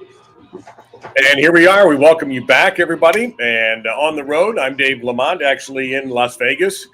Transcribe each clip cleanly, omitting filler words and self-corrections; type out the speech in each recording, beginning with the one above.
And here we are. We welcome you back, everybody. And on the road, I'm Dave Lamont, actually in Las Vegas.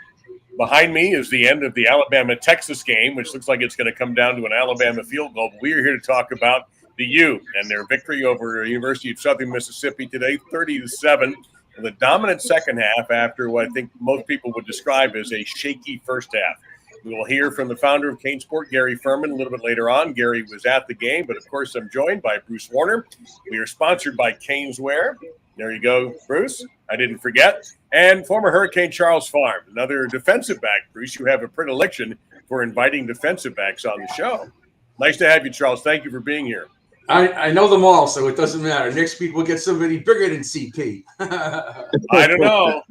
Behind me is the end of the Alabama-Texas game, which looks like it's going to come down to an Alabama field goal. But we are here to talk about the U and their victory over the University of Southern Mississippi today, 30-7, with a dominant second half after what I think most people would describe as a shaky first half. We will hear from the founder of CanesWear, Gary Furman, a little bit later on. Gary was at the game, but of course I'm joined by Bruce Warner. We are sponsored by CanesWear. There you go, Bruce. I didn't forget. And former Hurricane Charles Pharms, another defensive back. Bruce, you have a predilection for inviting defensive backs on the show. Nice to have you, Charles. Thank you for being here. I know them all, so it doesn't matter. Next week we'll get somebody bigger than CP. I don't know.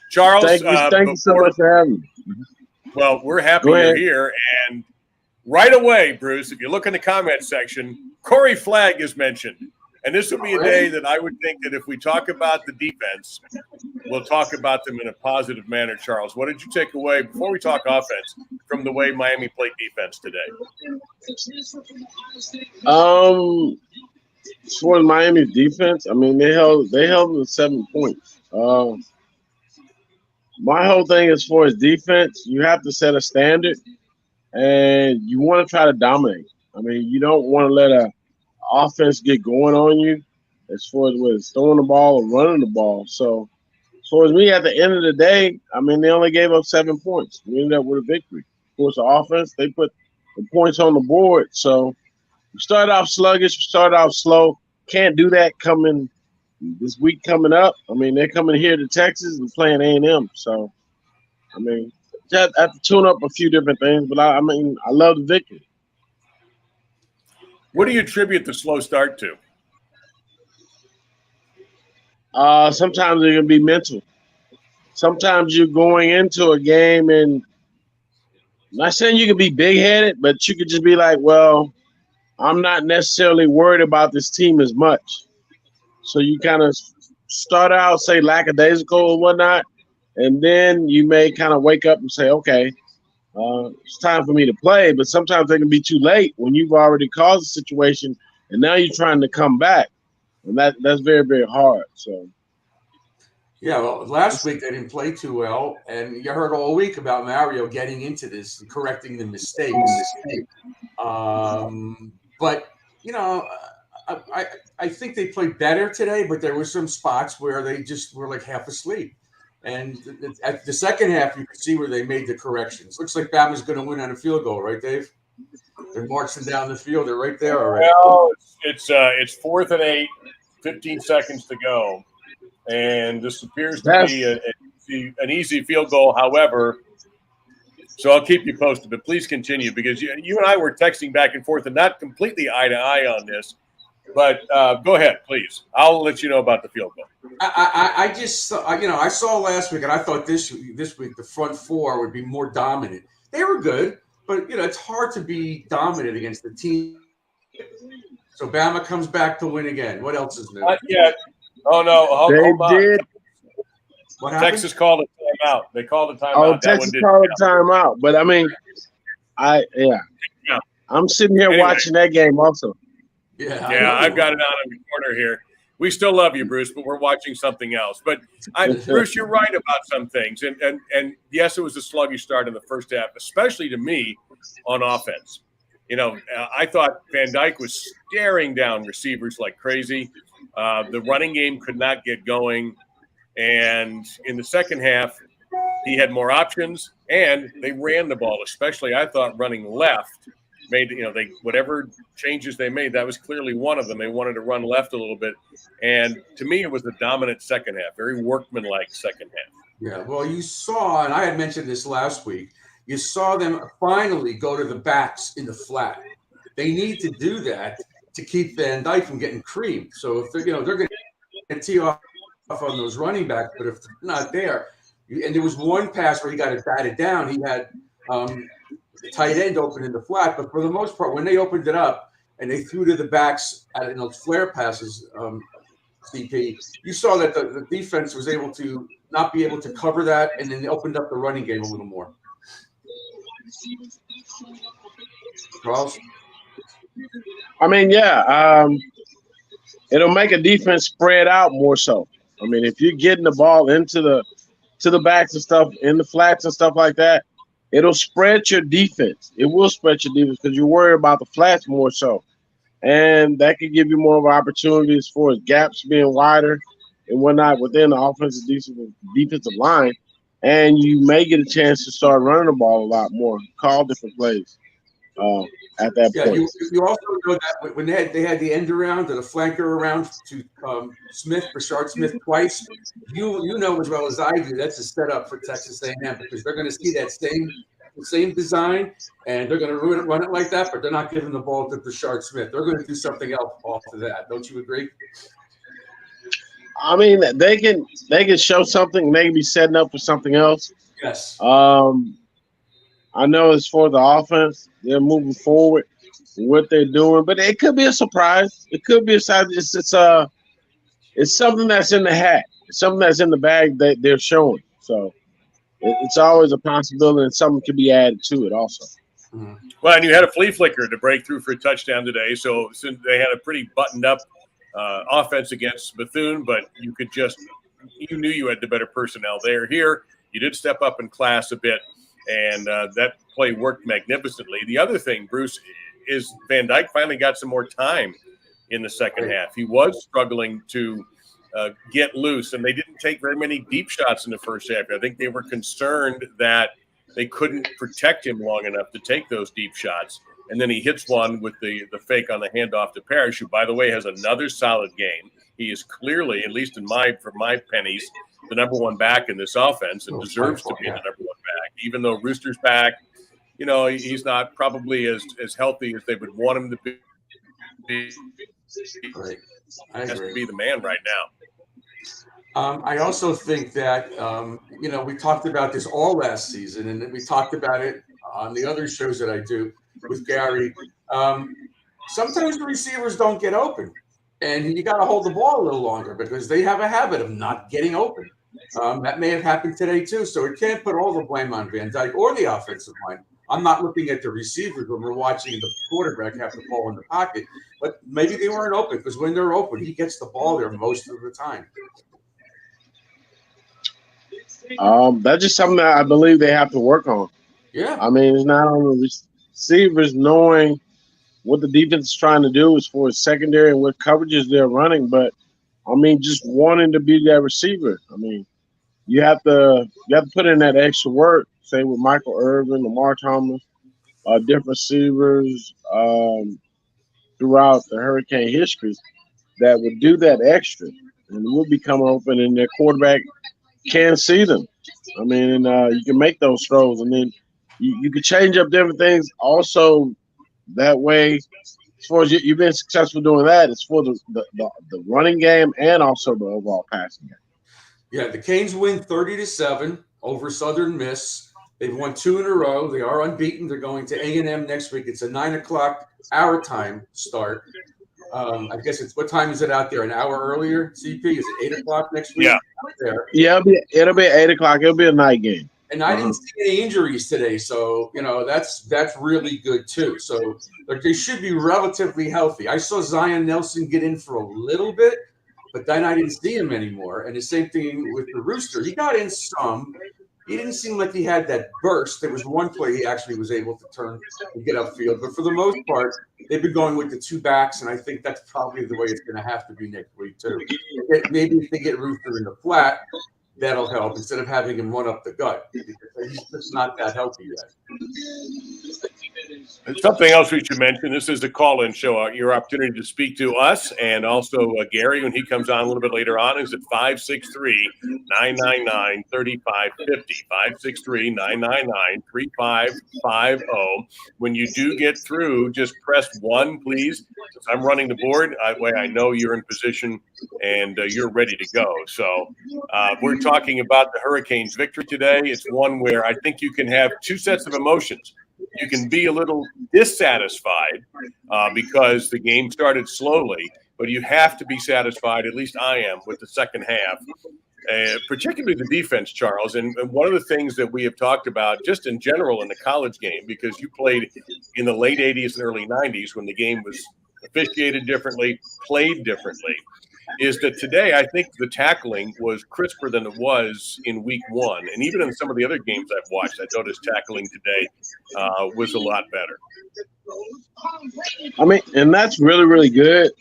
Charles. Thank you so much for having me. Well, we're happy you're here. And right away, Bruce, if you look in the comment section, Corey Flagg is mentioned. And this will be a day that I would think that if we talk about the defense, we'll talk about them in a positive manner. Charles, what did you take away, before we talk offense, from the way Miami played defense today? As far as Miami's defense, I mean, they held them to 7 points. My whole thing as far as defense, you have to set a standard, and you want to try to dominate. I mean, you don't want to let a offense get going on you as far as whether it's throwing the ball or running the ball. So as far as me, at the end of the day, I mean, they only gave up 7 points. We ended up with a victory. Of course, the offense, they put the points on the board. So we started off sluggish, we started off slow. Can't do that coming this week coming up. I mean, they're coming here to Texas and playing A&M. So, I mean, just have to tune up a few different things. But, I mean, I love the victory. What do you attribute the slow start to? Sometimes it can be mental. Sometimes you're going into a game and I'm not saying you can be big-headed, but you could just be like, well, I'm not necessarily worried about this team as much. So you kind of start out, say, lackadaisical or whatnot, and then you may kind of wake up and say, okay, it's time for me to play. But sometimes it can be too late when you've already caused a situation, and now you're trying to come back. And that's very, very hard. So, yeah, well, last week they didn't play too well, and you heard all week about Mario getting into this and correcting the mistakes. But, you know, I think they played better today, but there were some spots where they just were like half asleep. And at the second half, you could see where they made the corrections. Looks like Bama's going to win on a field goal, right, Dave? They're marching down the field. They're right there already. Well, it's 4th and 8, 15 seconds to go. And this appears to be an easy field goal, however. So I'll keep you posted, but please continue, because you and I were texting back and forth and not completely eye to eye on this. But go ahead, please. I'll let you know about the field goal. I just saw, you know, I saw last week, and I thought this week the front four would be more dominant. They were good, but, you know, it's hard to be dominant against the team. So Bama comes back to win again. What else is new? Not yet. Oh, no. Hold on. What happened? Texas called a timeout. They called a timeout. Oh, Texas called a timeout. But, I mean, I'm sitting here watching that game also. Yeah, I've got it on in the corner here. We still love you, Bruce, but we're watching something else. But Bruce, you're right about some things. And yes, it was a sluggish start in the first half, especially to me on offense. You know, I thought Van Dyke was staring down receivers like crazy. The running game could not get going. And in the second half, he had more options, and they ran the ball, especially, I thought, running left. Whatever changes they made, that was clearly one of them. They wanted to run left a little bit. And to me, it was a dominant second half, very workmanlike second half. Yeah, well, you saw, and I had mentioned this last week, you saw them finally go to the backs in the flat. They need to do that to keep Van Dyke from getting creamed. So if they're going to tee off on those running backs, but if they're not there, and there was one pass where he got it batted down, he had the tight end open in the flat, but for the most part, when they opened it up and they threw to the backs in those flare passes, CP, you saw that the defense was able to not be able to cover that, and then they opened up the running game a little more. Charles? I mean, yeah. it'll make a defense spread out more so. I mean, if you're getting the ball into the backs and stuff, in the flats and stuff like that, it'll spread your defense. It will spread your defense because you worry about the flats more so. And that can give you more of an opportunity as far as gaps being wider and whatnot within the offensive defensive line. And you may get a chance to start running the ball a lot more, call different plays at that point. You also know that when they had the end around or the flanker around to Rashard Smith twice, you know as well as I do that's a setup for Texas A&M because they're going to see that same design and they're going to run it like that, but they're not giving the ball to Rashard Smith. They're going to do something else off of that. Don't you agree? I mean, they can show something. They can be setting up for something else. Yes. I know as for the offense, they're moving forward with what they're doing, but it could be a surprise. It could be a surprise. It's something that's in the hat. It's something that's in the bag that they're showing. So it's always a possibility, and something could be added to it also. Mm-hmm. Well, and you had a flea flicker to break through for a touchdown today, so since they had a pretty buttoned-up offense against Bethune, but you knew you had the better personnel there. Here, you did step up in class a bit, and that play worked magnificently. The other thing, Bruce, is Van Dyke finally got some more time in the second half. He was struggling to get loose, and they didn't take very many deep shots in the first half. I think they were concerned that they couldn't protect him long enough to take those deep shots. And then he hits one with the fake on the handoff to Parrish, who, by the way, has another solid game. He is clearly, at least for my pennies, the number one back in this offense and deserves to be the number one back. Even though Rooster's back, he's not probably as healthy as they would want him to be. Right. He has to be the man right now. I also think that, we talked about this all last season, and we talked about it on the other shows that I do with Gary. Sometimes the receivers don't get open, and you got to hold the ball a little longer because they have a habit of not getting open. That may have happened today too, so it can't put all the blame on Van Dyke or the offensive line. I'm not looking at the receivers when we're watching the quarterback have the ball in the pocket, but maybe they weren't open because when they're open, he gets the ball there most of the time. That's just something that I believe they have to work on. Yeah. I mean, it's not only receivers knowing what the defense is trying to do as far as secondary and what coverages they're running, but I mean, just wanting to be that receiver. I mean, you have to put in that extra work. Say with Michael Irvin, Lamar Thomas, different receivers throughout the Hurricane history that would do that extra and will become open, and their quarterback can't see them. I mean, and you can make those throws, and then you can change up different things. Also, that way, as far as you've been successful doing that, it's for the running game and also the overall passing game. Yeah, the Canes win 30-7 over Southern Miss. They've won 2 in a row. They are unbeaten. They're going to A&M next week. It's a 9:00 our time start. I guess what time is it out there? An hour earlier, CP? Is it 8:00 next week? Yeah. There. Yeah, it'll be 8:00. It'll be a night game. And I didn't see any injuries today, so that's really good too. So they should be relatively healthy. I saw Zion Nelson get in for a little bit, but then I didn't see him anymore. And the same thing with the Rooster. He got in some. He didn't seem like he had that burst. There was one play he actually was able to turn and get upfield. But for the most part, they've been going with the 2 backs, and I think that's probably the way it's going to have to be next week too. Maybe if they get Rooster in the flat, that'll help instead of having him run up the gut because he's just not that healthy yet. And something else we should mention, this is a call-in show. Your opportunity to speak to us and also Gary when he comes on a little bit later on is at 563-999-3550, 563-999-3550. When you do get through, just press 1, please. I'm running the board. That way I know you're in position and you're ready to go. So we're talking about the Hurricanes' victory today. It's one where I think you can have 2 sets of emotions. You can be a little dissatisfied because the game started slowly, but you have to be satisfied, at least I am, with the second half, particularly the defense, Charles. And one of the things that we have talked about just in general in the college game, because you played in the late 80s and early 90s when the game was officiated differently, played differently, is that today I think the tackling was crisper than it was in week one. And even in some of the other games I've watched, I noticed tackling today was a lot better. I mean, and that's really, really good.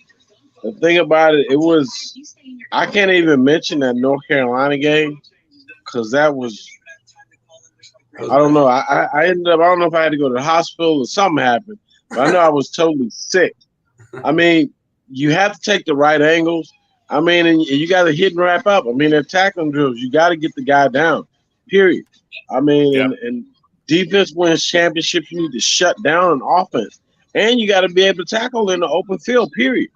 The thing about it, I can't even mention that North Carolina game because that was, I don't know. I ended up, I don't know if I had to go to the hospital or something happened, but I know I was totally sick. I mean, you have to take the right angles. I mean, and you got to hit and wrap up. I mean, they're tackling drills. You got to get the guy down, period. I mean, Yep. and defense wins championships. You need to shut down an offense. And you got to be able to tackle in the open field, period.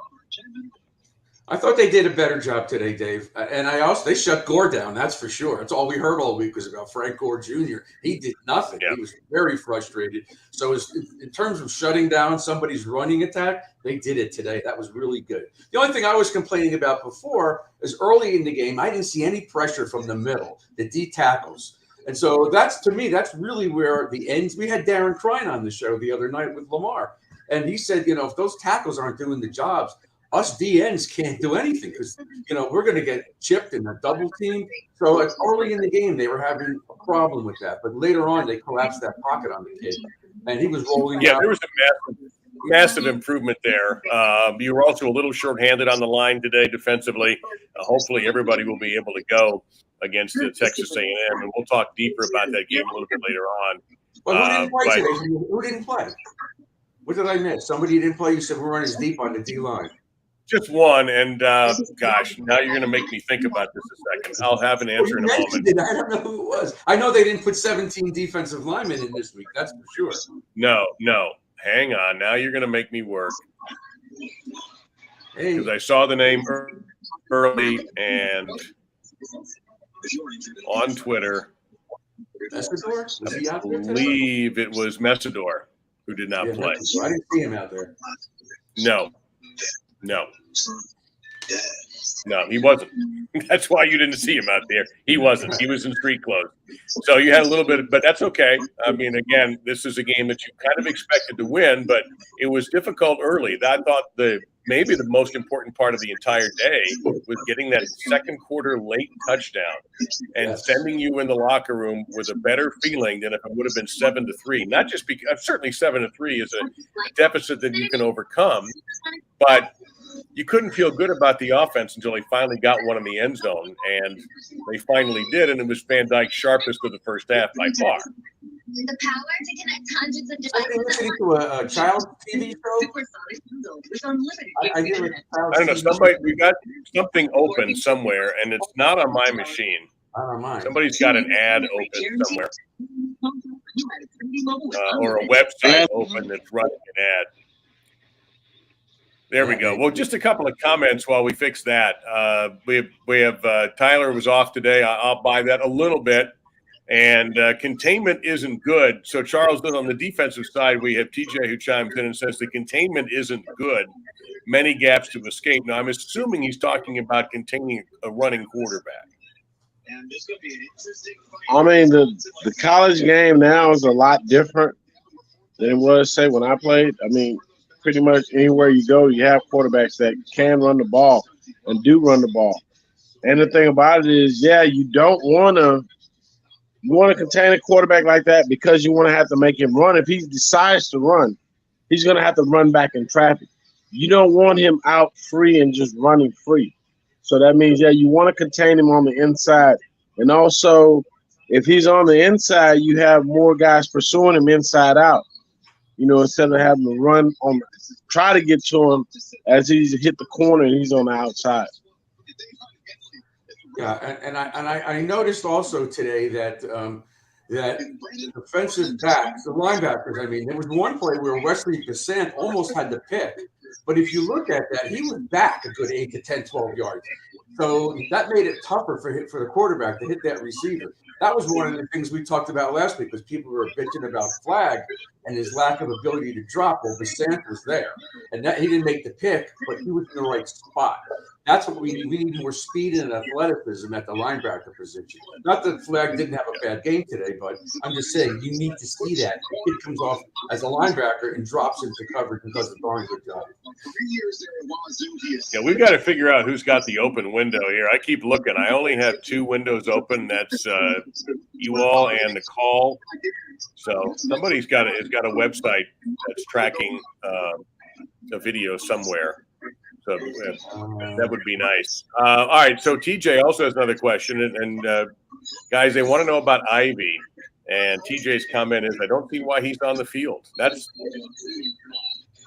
I thought they did a better job today, Dave. And they shut Gore down, that's for sure. That's all we heard all week was about Frank Gore Jr. He did nothing. Yeah. He was very frustrated. So in terms of shutting down somebody's running attack, they did it today. That was really good. The only thing I was complaining about before is early in the game, I didn't see any pressure from the middle, the D tackles. And so to me, that's really where the ends. We had Darren Crine on the show the other night with Lamar. And he said, if those tackles aren't doing the jobs, us DNs can't do anything because, we're going to get chipped in a double team. So early in the game, they were having a problem with that. But later on, they collapsed that pocket on the kid. And he was rolling out. There was a massive improvement there. You were also a little short-handed on the line today defensively. Hopefully everybody will be able to go against Texas A&M. And we'll talk deeper about that game a little bit later on. But who didn't play today? Who didn't play? What did I miss? Somebody didn't play. You said we're running deep on the D-line. Just one, and gosh, now you're going to make me think about this a second. I'll have an answer in a moment. I don't know who it was. I know they didn't put 17 defensive linemen in this week. That's for sure. No. Hang on. Now you're going to make me work. Because I saw the name early and on Twitter. I believe it was Messidor who did not play. I didn't see him out there. No, he wasn't. That's why you didn't see him out there. He wasn't. He was in street clothes. So you had a little bit, but that's okay. I mean, again, this is a game that you kind of expected to win, but it was difficult early. I thought maybe the most important part of the entire day was getting that second quarter late touchdown and sending you in the locker room with a better feeling than if it would have been 7-3. Not just because certainly 7-3 is a deficit that you can overcome, but you couldn't feel good about the offense until they finally got one in the end zone, and they finally did, and it was Van Dyke's sharpest of the first half by far. The power to connect hundreds of devices. Are you listening to a child TV show? I don't know. We got something open somewhere, and it's not on my machine. Not on mine. Somebody's got an ad open somewhere, or a website open that's running an ad. There we go. Well, just a couple of comments while we fix that. We have Tyler was off today. I'll buy that a little bit. And containment isn't good. So, Charles, on the defensive side, we have TJ who chimes in and says the containment isn't good. Many gaps to escape. Now, I'm assuming he's talking about containing a running quarterback. I mean, the college game now is a lot different than it was, say, when I played. I mean, pretty much anywhere you go, you have quarterbacks that can run the ball and do run the ball. And the thing about it is, you don't want to – you want to contain a quarterback like that because you want to have to make him run. If he decides to run, he's going to have to run back in traffic. You don't want him out free and just running free. So that means, you want to contain him on the inside. And also, if he's on the inside, you have more guys pursuing him inside out. Instead of having to try to get to him as he's hit the corner and he's on the outside. Yeah, and I noticed also today that defensive backs, the linebackers, there was one play where Wesley Bissant almost had the pick. But if you look at that, he was back a good 8 to 10, 12 yards. So that made it tougher for the quarterback to hit that receiver. That was one of the things we talked about last week because people were bitching about flag. and his lack of ability to drop over Santa's there. And that he didn't make the pick, but he was in the right spot. That's what we need. We need more speed and athleticism at the linebacker position. Not that Flagg didn't have a bad game today, but I'm just saying you need to see that. Kid comes off as a linebacker and drops into coverage and does a darn good job. Yeah, we've got to figure out who's got the open window here. I keep looking. I only have 2 windows open. That's you all and the call. So somebody's got has got a website that's tracking a video somewhere. So that would be nice. All right. So TJ also has another question, and guys, they want to know about Ivy. And TJ's comment is, I don't see why he's on the field.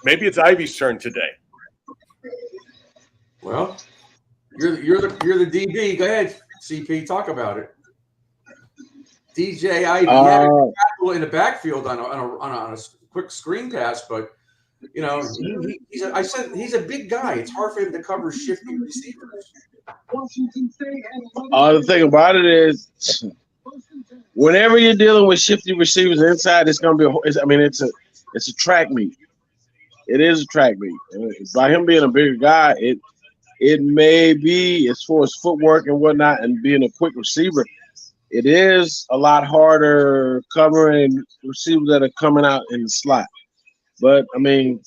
Maybe it's Ivy's turn today. Well, you're the DB. Go ahead, CP. Talk about it. DJ Ivy had a tackle in the backfield on a quick screen pass, but you know he's a big guy. It's hard for him to cover shifty receivers. The thing about it is, whenever you're dealing with shifty receivers inside, it's gonna be. It's a track meet. It is a track meet. By him being a bigger guy, it may be, as far as footwork and whatnot, and being a quick receiver, it is a lot harder covering receivers that are coming out in the slot. But I mean,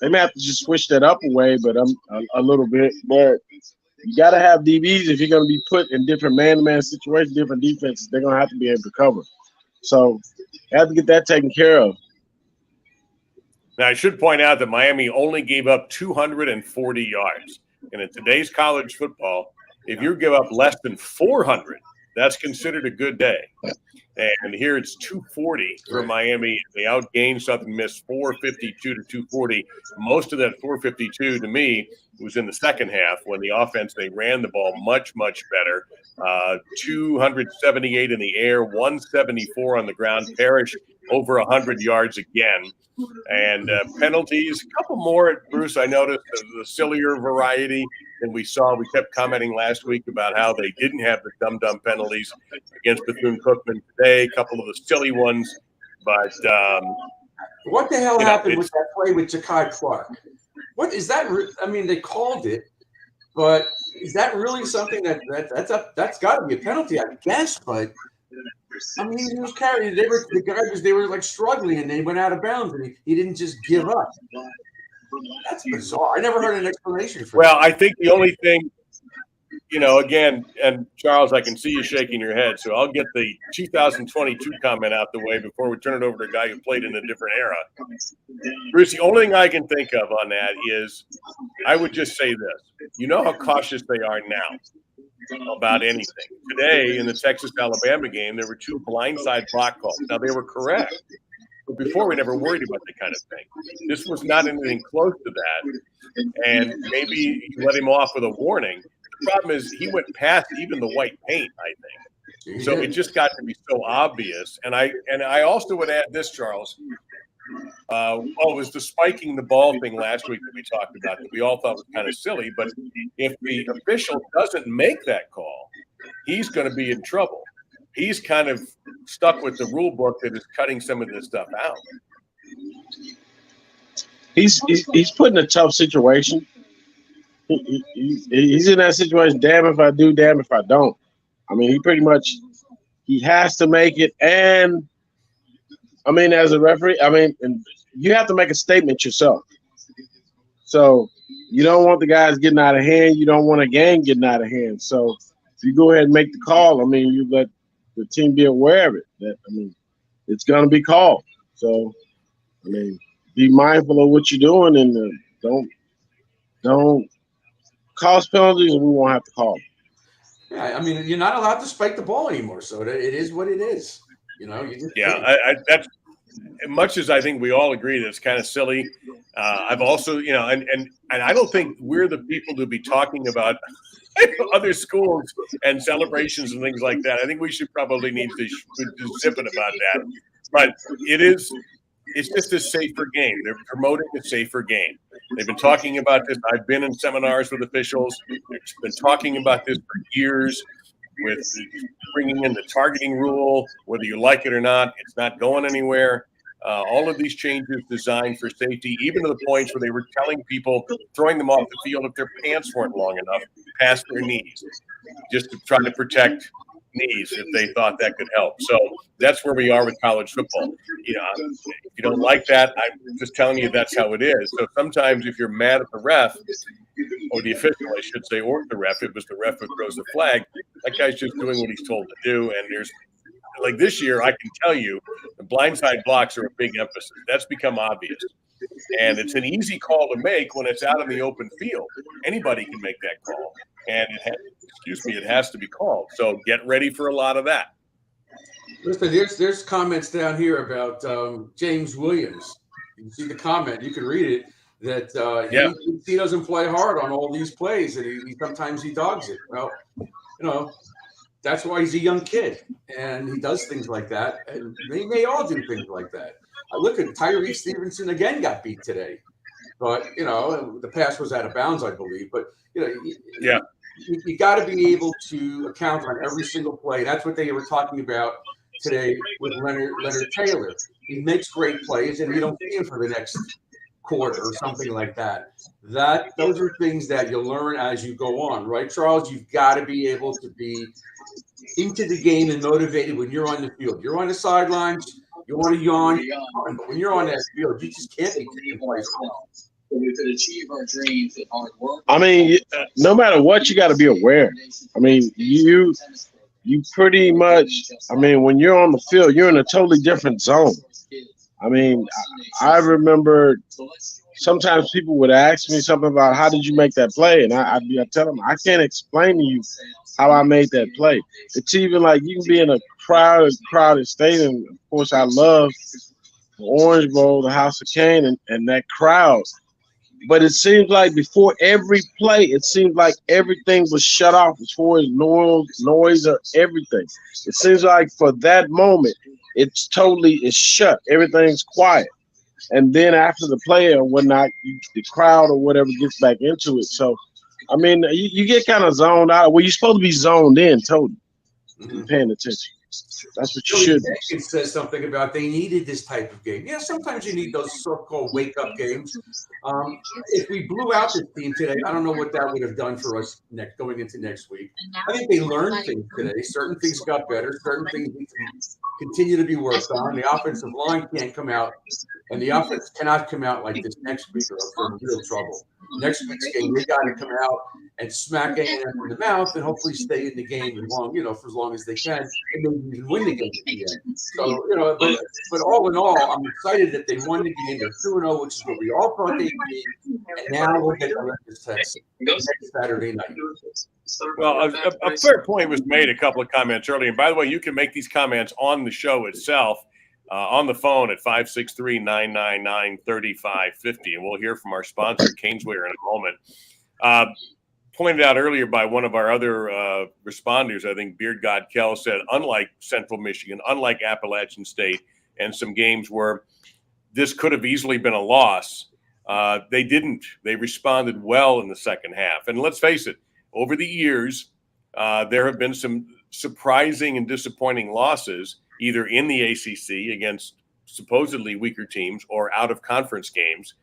they may have to just switch that up a way, but a little bit. But you got to have DBs if you're going to be put in different man-to-man situations, different defenses. They're going to have to be able to cover. So you have to get that taken care of. Now, I should point out that Miami only gave up 240 yards. And in today's college football, if you give up less than 400, that's considered a good day. And here it's 240 for Miami. They outgained Southern Miss 452 to 240. Most of that 452 to me was in the second half when the offense, they ran the ball much, much better. 278 in the air, 174 on the ground. Parrish over 100 yards again. And penalties, a couple more, Bruce, I noticed, the sillier variety than we saw. We kept commenting last week about how they didn't have the dumb penalties against Bethune-Cookman today, a couple of the silly ones. But what the hell happened with that play with Ja'Kai Clark? What is that? I mean, they called it, but is that really something that's got to be a penalty, I guess, but I mean, he was carrying. They were like struggling, and they went out of bounds, and he didn't just give up. That's bizarre. I never heard an explanation for that. Well, I think the only thing, again, and Charles, I can see you shaking your head, so I'll get the 2022 comment out the way before we turn it over to a guy who played in a different era. Bruce, the only thing I can think of on that is I would just say this. You know how cautious they are now about anything. Today in the Texas-Alabama game, there were 2 blindside block calls. Now, they were correct, but before we never worried about that kind of thing. This was not anything close to that, and maybe you let him off with a warning. The problem is he went past even the white paint, I think. So it just got to be so obvious. And I also would add this, Charles. It was the spiking the ball thing last week that we talked about that we all thought was kind of silly. But if the official doesn't make that call, he's going to be in trouble. He's kind of stuck with the rule book that is cutting some of this stuff out. He's put in a tough situation. He's in that situation. Damn if I do, damn if I don't. I mean, he has to make it. And I mean, as a referee, and you have to make a statement yourself. So you don't want the guys getting out of hand. You don't want a game getting out of hand. So if you go ahead and make the call, you let the team be aware of it. It's going to be called. So, be mindful of what you're doing and don't cause penalties, and we won't have to call them. Yeah, you're not allowed to spike the ball anymore, so it is what it is. That's much as I think we all agree that it's kind of silly. I've also, and I don't think we're the people to be talking about other schools and celebrations and things like that. I think we should probably need to do zipping about that. But it's just a safer game. They're promoting a safer game. They've been talking about this. I've been in seminars with officials. They've been talking about this for years with bringing in the targeting rule. Whether you like it or not, it's not going anywhere. All of these changes designed for safety, even to the points where they were telling people, throwing them off the field if their pants weren't long enough past their knees, just to try to protect knees if they thought that could help. So that's where we are with college football. If you don't like that, I'm just telling you that's how it is. So sometimes if you're mad at the ref, or the official, I should say, or the ref, it was the ref who throws the flag, that guy's just doing what he's told to do. And there's, like this year, I can tell you, the blindside blocks are a big emphasis. That's become obvious. And it's an easy call to make when it's out in the open field. Anybody can make that call. And it has to be called. So get ready for a lot of that. Listen, there's comments down here about James Williams. You can see the comment. You can read it. That he doesn't play hard on all these plays, and he sometimes he dogs it. Well, that's why he's a young kid, and he does things like that. And they may all do things like that. I look at Tyree Stevenson again, got beat today, but the pass was out of bounds, I believe. But you got to be able to account on every single play. That's what they were talking about today with Leonard Taylor. He makes great plays, and you don't see him for the next quarter or something like that. Those are things that you'll learn as you go on, right, Charles? You've got to be able to be into the game and motivated when you're on the field. You're on the sidelines, you want to yawn, but when you're on that field, you just can't be taking plays. We could achieve our dreams with hard work. I mean, no matter what, you got to be aware. I mean, you pretty much, when you're on the field, you're in a totally different zone. I mean, I remember sometimes people would ask me something about how did you make that play, and I'd tell them I can't explain to you how I made that play. It's even like you can be in a crowded stadium. Of course, I love the Orange Bowl, the House of Cane, and that crowd. But it seems like before every play, it seems like everything was shut off as far as noise or everything. It seems like for that moment, it's shut. Everything's quiet. And then after the play or whatnot, the crowd or whatever gets back into it. So, you get kind of zoned out. Well, you're supposed to be zoned in totally. You're paying attention. That's what you should do. It says something about they needed this type of game. Yeah, sometimes you need those so-called wake-up games. If we blew out this team today, I don't know what that would have done for us going into next week. I think they learned things today. Certain things got better. Certain things need to continue to be worked on. The offensive line can't come out, and the offense cannot come out like this next week or we're in real trouble. Next week's game, they got to come out and smack it in the mouth and hopefully stay in the game for as long as they can, and maybe even win the game at the end. So, but all in all, I'm excited that they won the game. They're 2-0, which is what we all thought they'd be. And now we'll get to this test next Saturday night. Well, a fair point was made a couple of comments earlier. And by the way, you can make these comments on the show itself. On the phone at 563-999-3550. And we'll hear from our sponsor, CanesWear, in a moment. Pointed out earlier by one of our other responders, I think Beard God Kell said, unlike Central Michigan, unlike Appalachian State, and some games where this could have easily been a loss, they didn't. They responded well in the second half. And let's face it, over the years, there have been some surprising and disappointing losses, either in the ACC against supposedly weaker teams or out of conference games.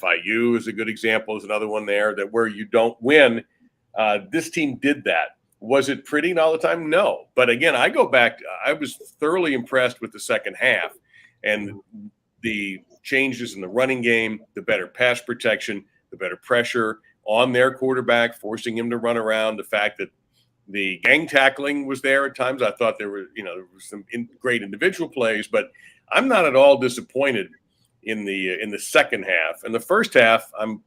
FIU is a good example, is another one there that where you don't win. This team did that. Was it pretty all the time? No. But again, I go back, I was thoroughly impressed with the second half and the changes in the running game, the better pass protection, the better pressure on their quarterback, forcing him to run around, the fact that the gang tackling was there at times. I thought there were some great individual plays, but I'm not at all disappointed in the second half. In the first half, I'm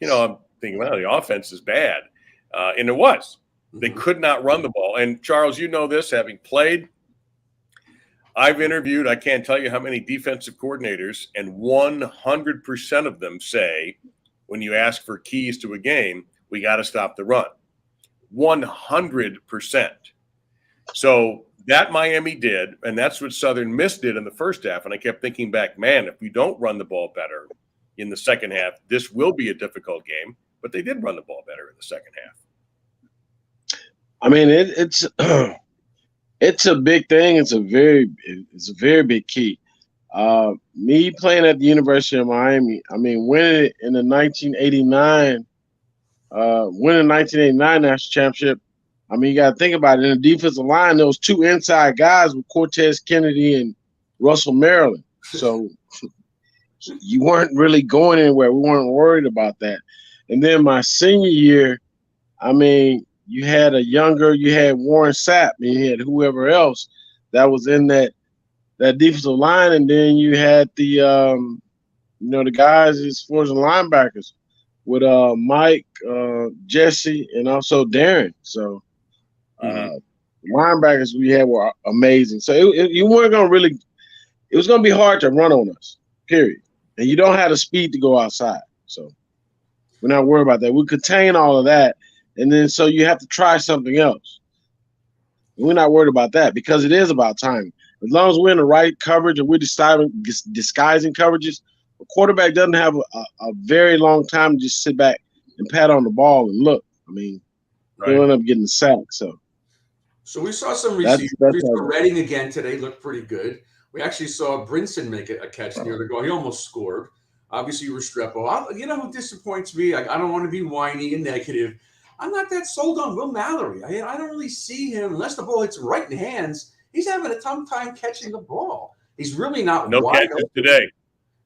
thinking, well, the offense is bad, and it was. They could not run the ball. And Charles, you know this, having played. I've interviewed, I can't tell you how many defensive coordinators, and 100% of them say, when you ask for keys to a game, we got to stop the run. 100%. So that Miami did, and that's what Southern Miss did in the first half. And I kept thinking back, man, if we don't run the ball better in the second half, this will be a difficult game. But they did run the ball better in the second half. I mean, it's a big thing. It's a very big key. Me playing at the University of Miami, I mean, winning it in the 1989, winning 1989 national championship. I mean, you got to think about it. In the defensive line, there was two inside guys with Cortez Kennedy and Russell Maryland. So you weren't really going anywhere. We weren't worried about that. And then my senior year, I mean, you had Warren Sapp, and you had whoever else that was in that defensive line, and then you had the the guys as far as the linebackers with Mike, Jesse, and also Darren. So linebackers we had were amazing. So you weren't gonna really. It was gonna be hard to run on us. Period. And you don't have the speed to go outside. So we're not worried about that. We contain all of that, and then so you have to try something else. We're not worried about that because it is about timing. As long as we're in the right coverage and we're disguising coverages, a quarterback doesn't have a very long time to just sit back and pat on the ball and look. I mean, he'll end up getting the sack. So we saw some receivers. We saw Redding again today, looked pretty good. We actually saw Brinson make a catch near the goal. He almost scored. Obviously, Restrepo. You know who disappoints me? I don't want to be whiny and negative. I'm not that sold on Will Mallory. I don't really see him unless the ball hits right in hands. He's having a tough time catching the ball. He's really not no wide catches open. Today.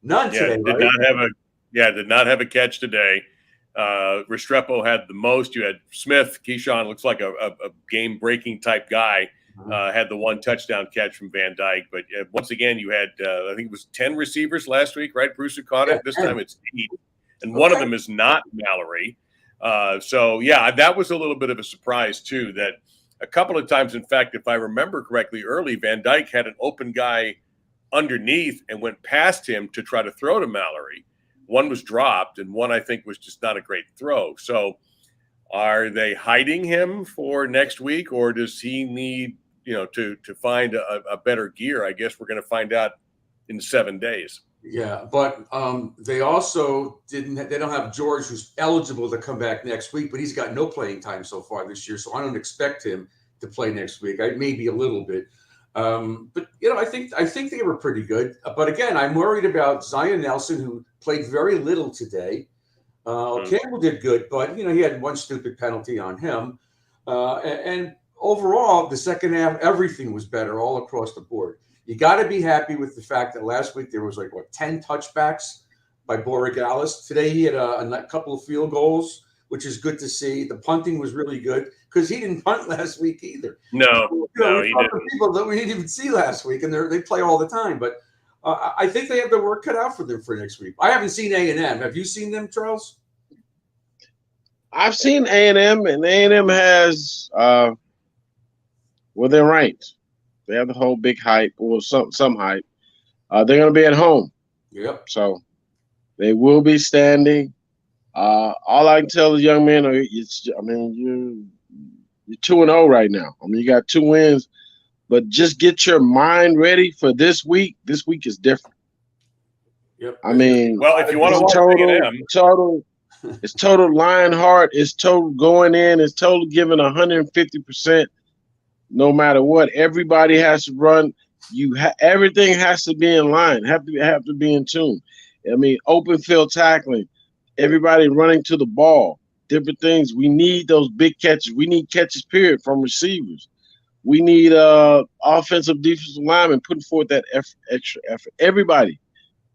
None today. Did not have a catch today. Restrepo had the most. You had Smith. Keyshawn looks like a game-breaking type guy. Had the one touchdown catch from Van Dyke. But once again, you had, I think it was 10 receivers last week, right? Bruce who caught it. This time it's 8. And one of them is not Mallory. That was a little bit of a surprise, too, that a couple of times, in fact, if I remember correctly, early, Van Dyke had an open guy underneath and went past him to try to throw to Mallory. One was dropped, and one, I think, was just not a great throw. So are they hiding him for next week, or does he need, to find a better gear? I guess we're going to find out in 7 days. Yeah, but they also they don't have George, who's eligible to come back next week, but he's got no playing time so far this year, so I don't expect him to play next week. Maybe a little bit. But I think they were pretty good. But again, I'm worried about Zion Nelson, who played very little today. Campbell did good, but he had one stupid penalty on him. And overall, the second half, everything was better all across the board. You got to be happy with the fact that last week there was 10 touchbacks by Borogalis. Today he had a couple of field goals, which is good to see. The punting was really good because he didn't punt last week either. No, he didn't. People that we didn't even see last week, and they play all the time. But I think they have their work cut out for them for next week. I haven't seen A&M. Have you seen them, Charles? I've seen A&M, and A&M has they're ranked. They have the whole big hype, or some hype. They're going to be at home. Yep. So they will be standing. All I can tell the young men you're 2-0 right now. I mean, you got 2 wins, but just get your mind ready for this week. This week is different. Yep. I mean, well, if you want to watch total, it's total Lionheart. It's total going in. It's total giving 150%. No matter what, everybody has to run. Everything has to be in line. Have to be in tune. I mean, open field tackling, everybody running to the ball, different things. We need those big catches. We need catches, period, from receivers. We need offensive, defensive linemen putting forth that extra effort. Everybody.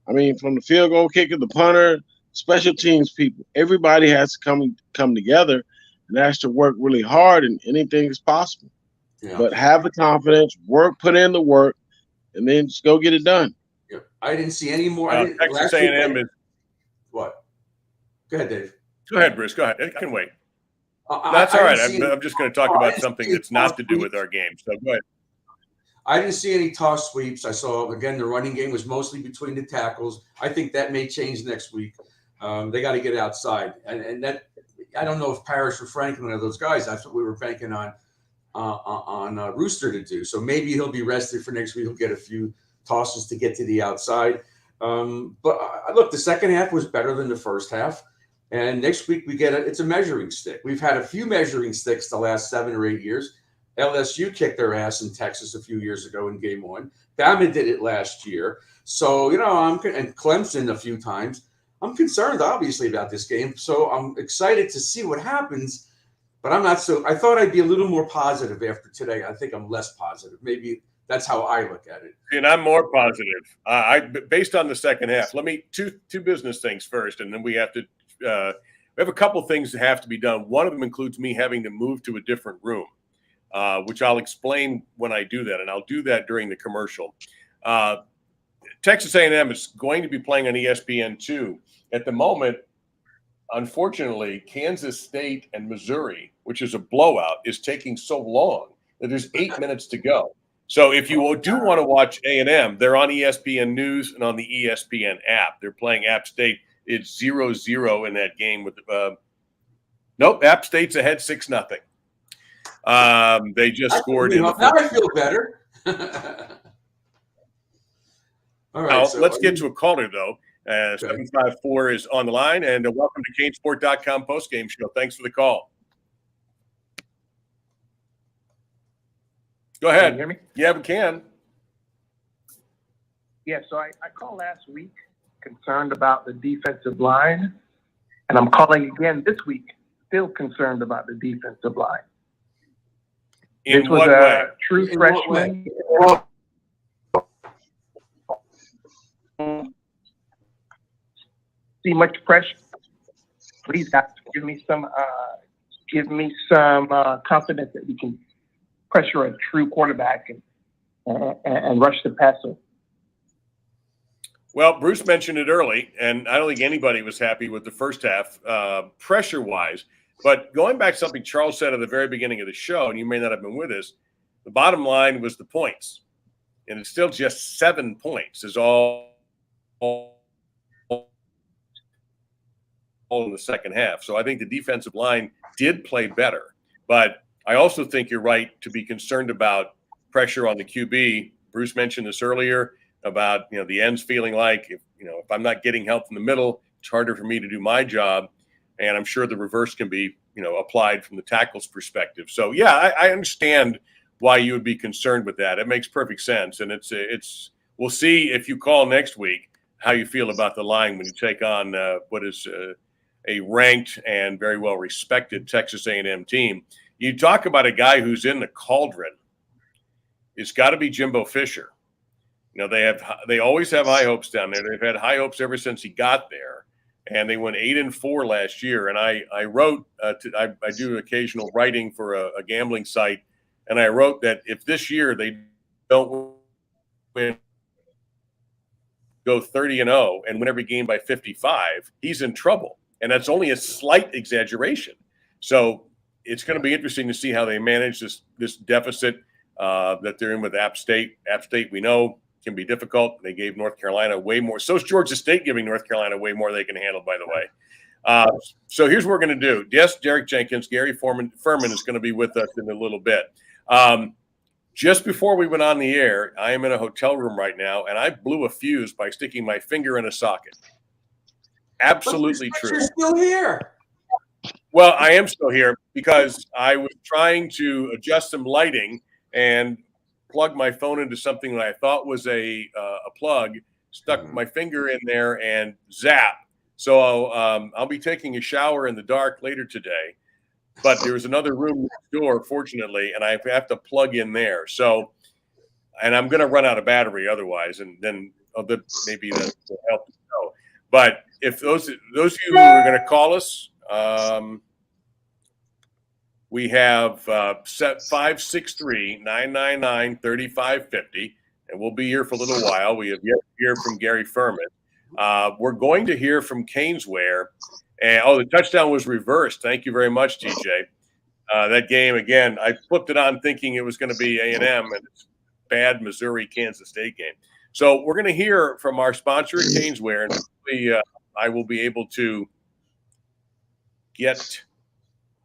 I mean, from the field goal kicker, the punter, special teams people. Everybody has to come together and has to work really hard, and anything is possible. Yeah. But have the confidence, put in the work, and then just go get it done. Yeah. I didn't see any more. Texas A&M is what? Go ahead, Dave. Go ahead, Bruce. Go ahead. I can wait. That's all right. I'm just going to talk about something that's not to do with our game. So go ahead. I didn't see any toss sweeps. I saw, again, the running game was mostly between the tackles. I think that may change next week. They got to get outside. And that, I don't know if Parrish or Franklin are those guys. That's what we were banking on Rooster to do. So maybe he'll be rested for next week. He'll get a few tosses to get to the outside. But look, the second half was better than the first half. And next week it's a measuring stick. We've had a few measuring sticks the last 7 or 8 years. LSU kicked their ass in Texas a few years ago in game 1. Bama did it last year. So, and Clemson a few times. I'm concerned, obviously, about this game. So I'm excited to see what happens. But I'm not so – I thought I'd be a little more positive after today. I think I'm less positive. Maybe that's how I look at it. And I'm more positive. Based on the second half. Let me – two business things first, and then we have to we have a couple things that have to be done. One of them includes me having to move to a different room, which I'll explain when I do that, and I'll do that during the commercial. Texas A&M is going to be playing on ESPN2. At the moment, unfortunately, Kansas State and Missouri, which is a blowout, is taking so long that there's 8 minutes to go. So if you do want to watch A&M, they're on ESPN News and on the ESPN app. They're playing App State. It's 0-0 in that game. With nope, App State's ahead 6-0. They just scored. Now I feel better. All right, now, let's get to a caller, though. 754 is on the line, and welcome to CanesWear.com Postgame Show. Thanks for the call. Go ahead. Can you hear me? Yeah, we can. Yeah, so I called last week concerned about the defensive line, and I'm calling again this week still concerned about the defensive line. In what way? True freshman. See much pressure. Please, guys, give me some confidence that we can pressure a true quarterback and rush the passer. Well, Bruce mentioned it early, and I don't think anybody was happy with the first half pressure-wise. But going back to something Charles said at the very beginning of the show, and you may not have been with us, the bottom line was the points. And it's still just 7 points is all in the second half. So I think the defensive line did play better. But I also think you're right to be concerned about pressure on the QB. Bruce mentioned this earlier about, the ends feeling like, if I'm not getting help from the middle, it's harder for me to do my job. And I'm sure the reverse can be, applied from the tackle's perspective. So, yeah, I understand why you would be concerned with that. It makes perfect sense. And we'll see if you call next week how you feel about the line when you take on what is a ranked and very well respected Texas A&M team. You talk about a guy who's in the cauldron. It's got to be Jimbo Fisher. They always have high hopes down there. They've had high hopes ever since he got there, and they went 8-4 last year. And I wrote, I do occasional writing for a gambling site, and I wrote that if this year they don't win, go 30-0 and win every game by 55, he's in trouble. And that's only a slight exaggeration. So it's going to be interesting to see how they manage this deficit that they're in with App State. App State, we know, can be difficult. They gave North Carolina way more. So is Georgia State giving North Carolina way more they can handle, by the way. So here's what we're going to do. Yes, Derek Jenkins, Gary Furman is going to be with us in a little bit. Just before we went on the air, I am in a hotel room right now, and I blew a fuse by sticking my finger in a socket. Absolutely true. You're still here. Well, I am still here because I was trying to adjust some lighting and plug my phone into something that I thought was a plug, stuck my finger in there and zap. So I'll be taking a shower in the dark later today. But there's another room next door, fortunately, and I have to plug in there. So, and I'm going to run out of battery otherwise, and then maybe that will help. But if those of you who are going to call us, we have set 563-999-3550, and we'll be here for a little while. We have yet to hear from Gary Furman. We're going to hear from CanesWear. And the touchdown was reversed. Thank you very much, TJ. That game, again, I flipped it on thinking it was going to be A&M, and it's bad Missouri-Kansas State game. So we're going to hear from our sponsor at CanesWear, and hopefully I will be able to get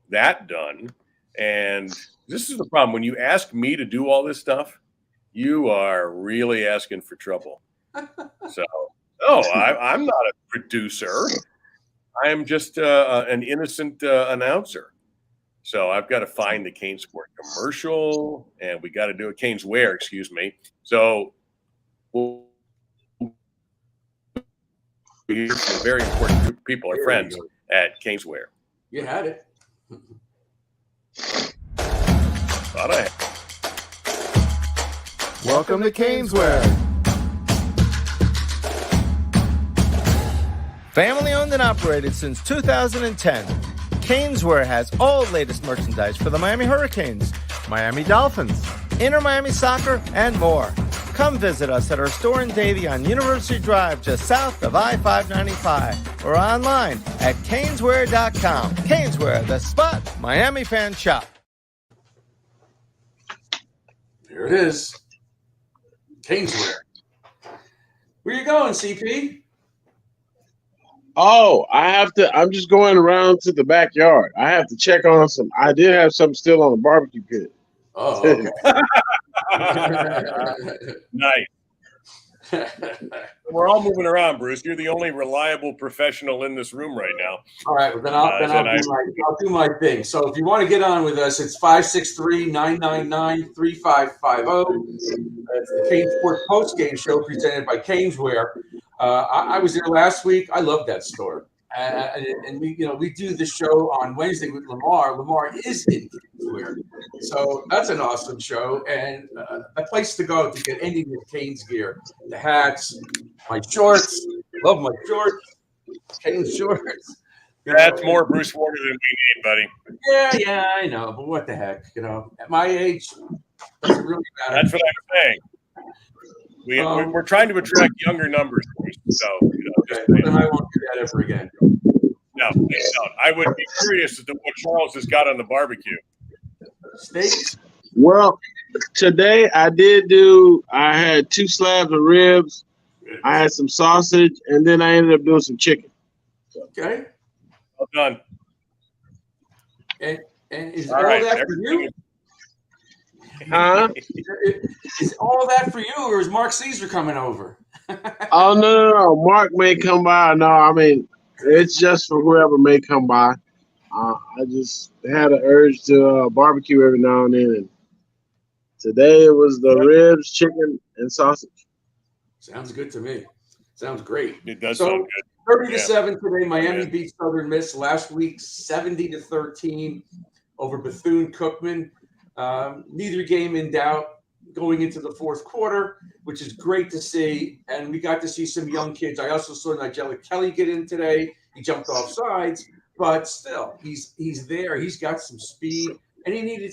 that done. And this is the problem. When you ask me to do all this stuff, you are really asking for trouble. So, I'm not a producer. I am just an innocent announcer. So I've got to find the CanesWear commercial, and we got to do a CanesWear, excuse me. So we'll hear from a very important group of people, our friends at CanesWear. You had it. Thought I had. Welcome to CanesWear. Family owned and operated since 2010, CanesWear has all latest merchandise for the Miami Hurricanes, Miami Dolphins, Inter Miami Soccer, and more. Come visit us at our store in Davie on University Drive, just south of I-595, or online at CanesWear.com. CanesWear, the spot Miami fans shop. There it is. CanesWear. Where you going, CP? Oh, I'm just going around to the backyard. I have to check on some. I did have something still on the barbecue pit. Oh, okay. Nice. We're all moving around, Bruce. You're the only reliable professional in this room right now. All right, well, then I'll do my thing. So if you want to get on with us, it's 563-999-3550. It's the CanesWear Postgame Show presented by CanesWear. I was there last week. I love that store. And we do the show on Wednesday with Lamar. Lamar is in CanesWear. So that's an awesome show. And a place to go to get any of the Canes gear. The hats, my shorts. Love my shorts. Canes shorts. That's more Bruce Warner than we need, buddy. Yeah, I know. But what the heck? At my age, doesn't really matter. That's what I'm saying. We're trying to attract younger numbers, so okay, then I won't do that ever again. No, I would be curious as to what Charles has got on the barbecue. Steaks? Well, today I had 2 slabs of ribs, I had some sausage, and then I ended up doing some chicken. Okay. Well done. And is all that for you? Huh? Is all that for you, or is Mark Caesar coming over? Oh, no. Mark may come by. No, I mean, it's just for whoever may come by. I just had an urge to barbecue every now and then. And today it was the ribs, chicken, and sausage. Sounds good to me. Sounds great. It does sound good. 30-7 today. Miami beat Southern Miss last week, 70-13 over Bethune-Cookman. Neither game in doubt going into the fourth quarter, which is great to see. And we got to see some young kids. I also saw Nigel Kelly get in today. He jumped off sides, but still, he's there. He's got some speed, and he needed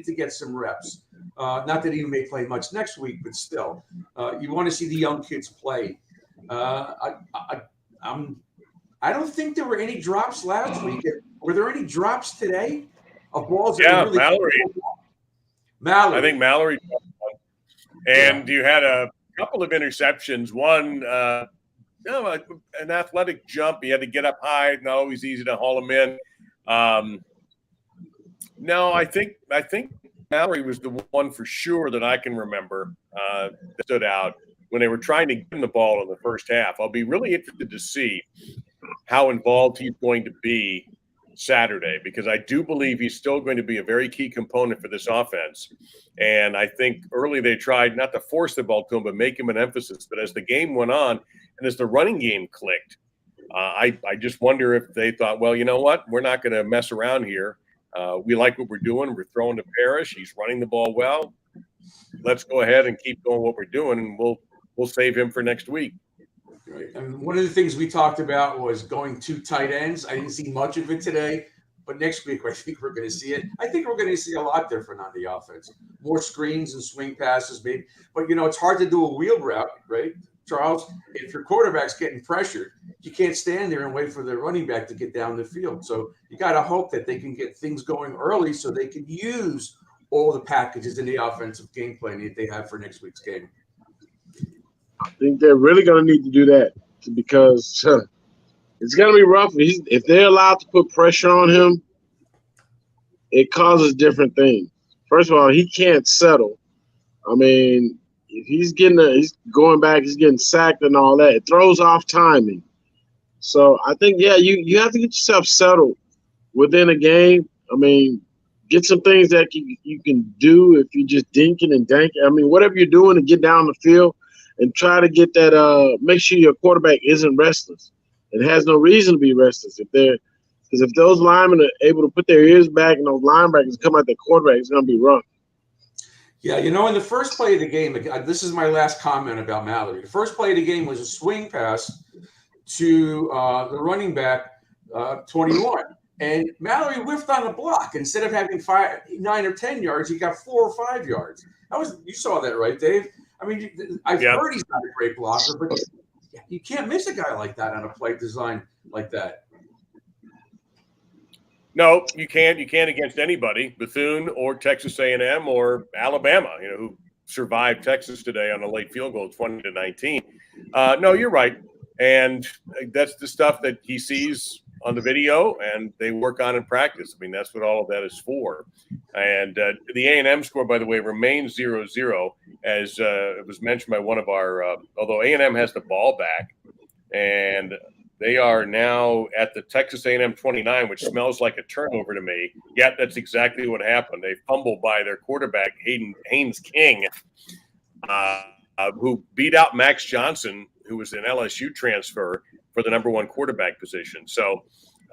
to get some reps. Not that he may play much next week, but still, you want to see the young kids play. I don't think there were any drops last week. Were there any drops today? Of balls that really Mallory. I think Mallory. And you had a couple of interceptions. One, an athletic jump. He had to get up high. Not always easy to haul him in. No, I think Mallory was the one for sure that I can remember that stood out when they were trying to give him the ball in the first half. I'll be really interested to see how involved he's going to be Saturday, because I do believe he's still going to be a very key component for this offense. And I think early they tried not to force the ball to him, but make him an emphasis. But as the game went on and as the running game clicked, I just wonder if they thought, well, you know what? We're not going to mess around here. We like what we're doing. We're throwing to Parrish. He's running the ball well. Let's go ahead and keep going what we're doing, and we'll save him for next week. Right. And one of the things we talked about was going to tight ends. I didn't see much of it today, but next week I think we're going to see it. I think we're going to see a lot different on the offense. More screens and swing passes, maybe. But, it's hard to do a wheel route, right, Charles? If your quarterback's getting pressured, you can't stand there and wait for the running back to get down the field. So you got to hope that they can get things going early so they can use all the packages in the offensive game plan that they have for next week's game. I think they're really going to need to do that because it's going to be rough. If they're allowed to put pressure on him, it causes different things. First of all, he can't settle. I mean, if he's going back, he's getting sacked and all that. It throws off timing. So I think, you have to get yourself settled within a game. I mean, get some things that you can do if you're just dinking and danking. I mean, whatever you're doing to get down the field and try to get that. Make sure your quarterback isn't restless. It has no reason to be restless because if those linemen are able to put their ears back and those linebackers come at the quarterback, it's going to be rough. Yeah, in the first play of the game, this is my last comment about Mallory. The first play of the game was a swing pass to the running back, 21. And Mallory whiffed on the block. Instead of having 9 or 10 yards, he got 4 or 5 yards. You saw that, right, Dave? I mean, I've heard he's not a great blocker, but you can't miss a guy like that on a play design like that. No, you can't. You can't against anybody, Bethune or Texas A&M or Alabama, who survived Texas today on a late field goal, 20-19. No, you're right. And that's the stuff that he sees on the video and they work on in practice. I mean, that's what all of that is for. And the A&M score, by the way, remains 0-0, as it was mentioned by one of our although A&M has the ball back, and they are now at the Texas A&M 29, which smells like a turnover to me. Yet that's exactly what happened. They fumbled by their quarterback, Haynes King, who beat out Max Johnson, who was an LSU transfer, for the number 1 quarterback position. So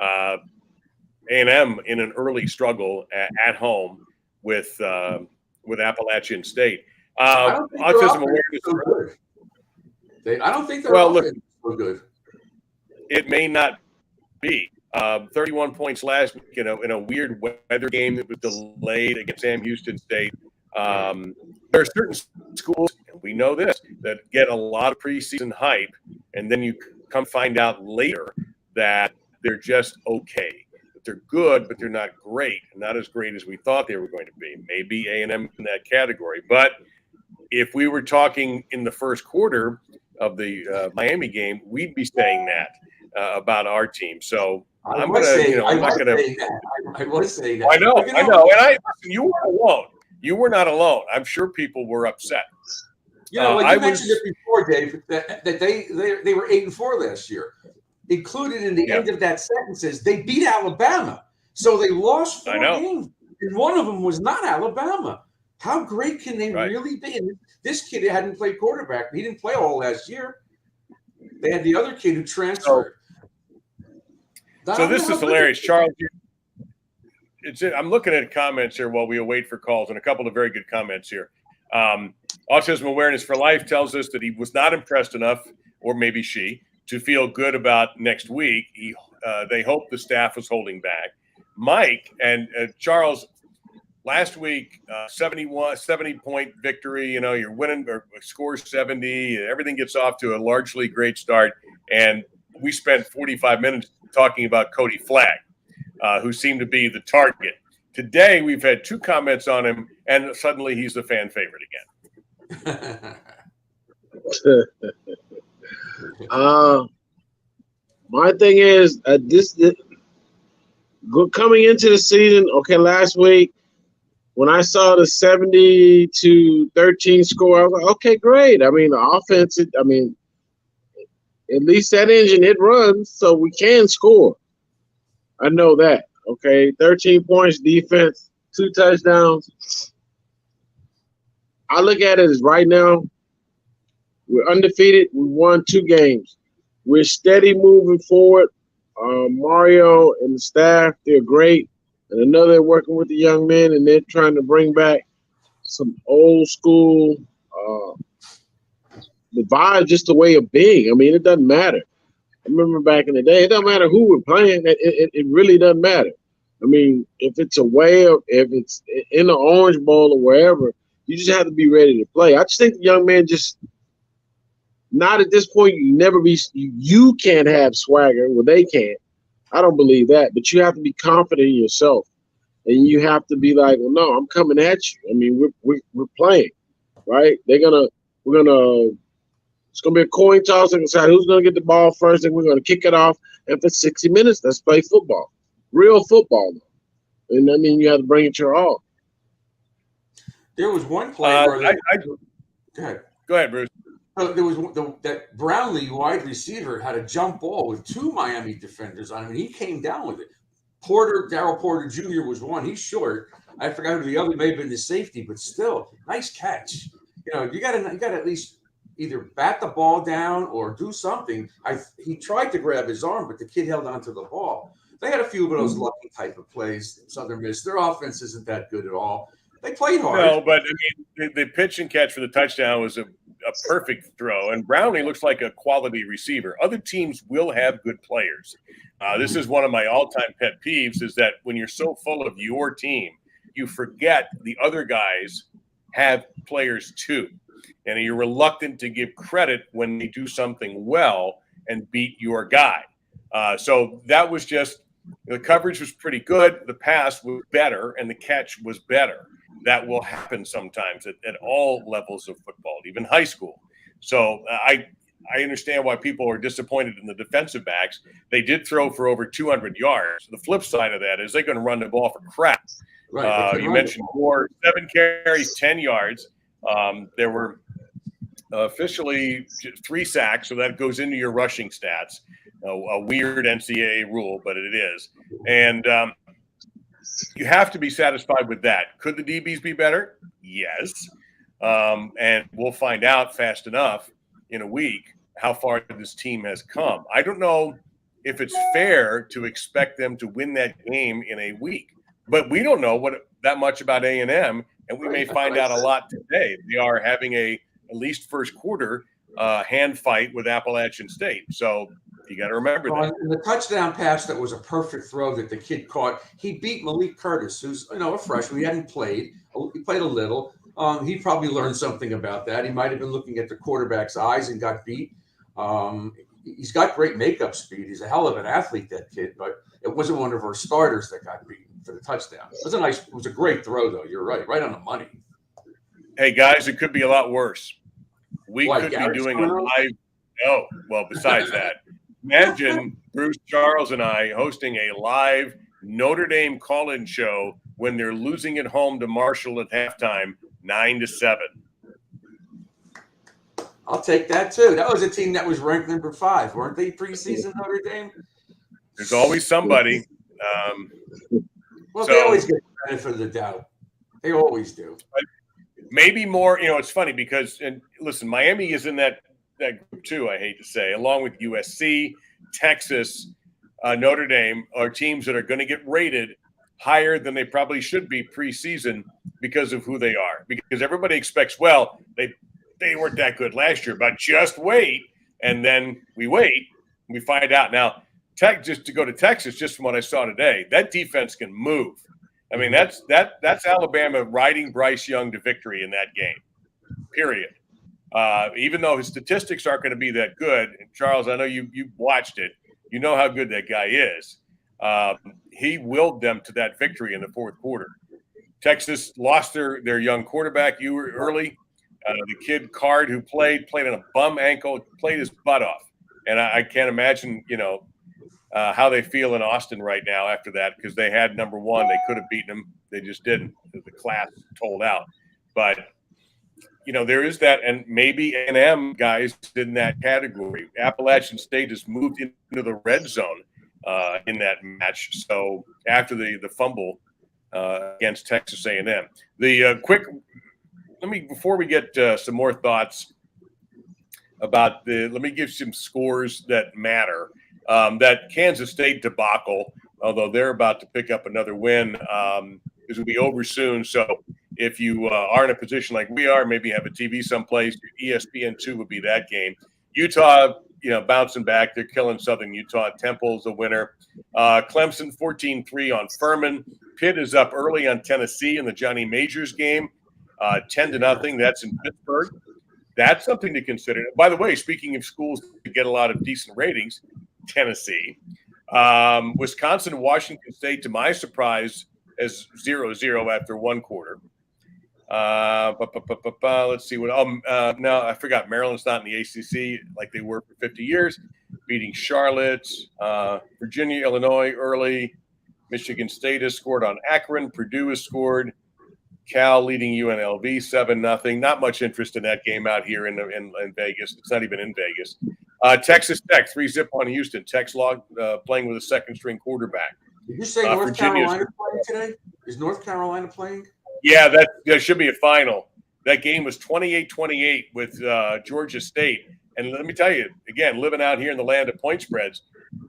A&M in an early struggle at home with Appalachian State. I don't think autism awareness. So good. I don't think they're so good. It may not be. 31 points last week in a weird weather game that was delayed against Sam Houston State. There are certain schools, and we know this, that get a lot of preseason hype, and then you come find out later that they're just okay. That they're good, but they're not great, not as great as we thought they were going to be. Maybe A&M in that category. But if we were talking in the first quarter of the Miami game, we'd be saying that about our team. So I was saying that. I know. And you weren't alone. You were not alone. I'm sure people were upset. You mentioned it before, Dave, that they were 8-4 last year. Included in the end of that sentence is they beat Alabama. So they lost 4 games. And one of them was not Alabama. How great can they really be? And this kid hadn't played quarterback. He didn't play all last year. They had the other kid who transferred. So this is hilarious, Charles. I'm looking at comments here while we await for calls, and a couple of very good comments here. Autism Awareness for Life tells us that he was not impressed enough, or maybe she, to feel good about next week. They hope the staff was holding back. Mike and Charles, last week, 70-point victory. You're winning or score 70. Everything gets off to a largely great start, and we spent 45 minutes talking about Cody Flagg, who seemed to be the target. Today, we've had 2 comments on him, and suddenly he's the fan favorite again. My thing is, coming into the season, last week, when I saw the 70-13 score, I was like, okay, great. I mean, the offense, at least that engine, it runs, so we can score. I know that. Okay, 13 points, defense, 2 touchdowns. I look at it as right now, we're undefeated. We won 2 games. We're steady moving forward. Mario and the staff, they're great. And I know they're working with the young men, and they're trying to bring back some old school the vibe, just the way of being. I mean, it doesn't matter. I remember back in the day, it doesn't matter who we're playing. It really doesn't matter. I mean, if it's away or if it's in the Orange Bowl or wherever, you just have to be ready to play. I just think the young man just not at this point. You can't have swagger. Well, they can't. I don't believe that. But you have to be confident in yourself, and you have to be like, well, no, I'm coming at you. I mean, we're playing, right? It's going to be a coin toss and decide who's going to get the ball first, and we're going to kick it off. And for 60 minutes, let's play football. Real football, though. And I mean, you have to bring it your all. There was one play where Go ahead, Bruce. There was that Brownlee wide receiver had a jump ball with 2 Miami defenders on him, and he came down with it. Darryl Porter Jr. was one. He's short. I forgot who the other may have been the safety, but still, nice catch. You got to at least either bat the ball down or do something. He tried to grab his arm, but the kid held onto the ball. They had a few of those lucky type of plays. Southern Miss. Their offense isn't that good at all. They played hard. No, but I mean, the pitch and catch for the touchdown was a perfect throw, and Brownlee looks like a quality receiver. Other teams will have good players. This is one of my all-time pet peeves, is that when you're so full of your team, you forget the other guys have players too, and you're reluctant to give credit when they do something well and beat your guy. So that was just, the coverage was pretty good, the pass was better, and the catch was better. That will happen sometimes at all levels of football, even high school. So I understand why people are disappointed in the defensive backs. They did throw for over 200 yards. The flip side of that is they're going to run the ball for crap. Right. You mentioned Moore, 7 carries, 10 yards. There were officially 3 sacks, so that goes into your rushing stats. A weird NCAA rule, but it is. And you have to be satisfied with that. Could the DBs be better? Yes. And we'll find out fast enough in a week how far this team has come. I don't know if it's fair to expect them to win that game in a week, but we don't know that much about A&M, and we may find out a lot today. They are having at least first quarter hand fight with Appalachian State. So you got to remember that. The touchdown pass that was a perfect throw that the kid caught, he beat Malik Curtis, who's a freshman. He hadn't played. He played a little. He probably learned something about that. He might have been looking at the quarterback's eyes and got beat. He's got great makeup speed. He's a hell of an athlete, that kid, but it wasn't one of our starters that got beaten for the touchdown. It was a great throw, though. You're right on the money. Hey, guys, it could be a lot worse. We could be doing a live. Oh, well, besides that, imagine Bruce, Charles, and I hosting a live Notre Dame call-in show when they're losing at home to Marshall at halftime, 9-7. I'll take that too. That was a team that was ranked number 5, weren't they? Preseason Notre Dame. There's always somebody. They always get the benefit of the doubt. They always do. Maybe more. It's funny because, and listen, Miami is in that group too. I hate to say, along with USC, Texas, Notre Dame, are teams that are going to get rated higher than they probably should be preseason because of who they are. Because everybody expects, well, they weren't that good last year, but just wait. And then we wait, and we find out. Now, just to go to Texas, just from what I saw today, that defense can move. I mean, that's Alabama riding Bryce Young to victory in that game, period. Even though his statistics aren't going to be that good, and Charles, I know you watched it. You know how good that guy is. He willed them to that victory in the fourth quarter. Texas lost their young quarterback early. The kid Card, who played on a bum ankle, played his butt off. And I can't imagine, how they feel in Austin right now after that, because they had number 1. They could have beaten them. They just didn't. The class told out. But, there is that, and maybe A&M guys in that category. Appalachian State has moved into the red zone in that match. So after the fumble against Texas A&M. Before we get some more thoughts about let me give some scores that matter. That Kansas State debacle, although they're about to pick up another win, is will be over soon. So if you are in a position like we are, maybe have a TV someplace, ESPN2 would be that game. Utah, bouncing back. They're killing Southern Utah. Temple's the winner. Clemson 14-3 on Furman. Pitt is up early on Tennessee in the Johnny Majors game, 10-0. That's in Pittsburgh. That's something to consider. By the way, speaking of schools that get a lot of decent ratings, Tennessee, Wisconsin, Washington State, to my surprise, as 0-0 after one quarter. Let's see what. No, I forgot. Maryland's not in the ACC like they were for 50 years, beating Charlotte, Virginia, Illinois early. Michigan State has scored on Akron. Purdue has scored. Cal leading UNLV 7-0. Not much interest in that game out here in Vegas. It's not even in Vegas. Texas Tech 3-0 on Houston. Tech's playing with a second-string quarterback. Did you say North Carolina playing today? Is North Carolina playing? Yeah, that should be a final. That game was 28-28 with Georgia State. And let me tell you, again, living out here in the land of point spreads,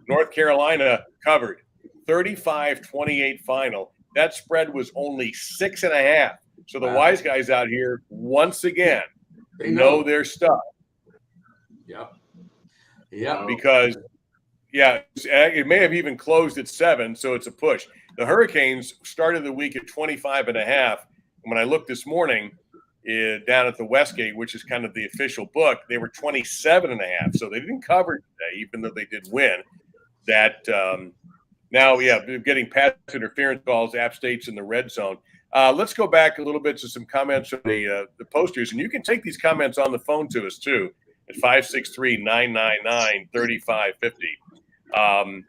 North Carolina covered 35-28 final. That spread was only 6.5. So the wise guys out here, once again, they know their stuff. Yep. Yeah. Because, it may have even closed at 7, so it's a push. The Hurricanes started the week at 25.5. And when I looked this morning down at the Westgate, which is kind of the official book, they were 27.5. So they didn't cover today, even though they did win. That now, getting pass interference calls, App State's in the red zone. Let's go back a little bit to some comments from the posters. And you can take these comments on the phone to us, too, at 563-999-3550.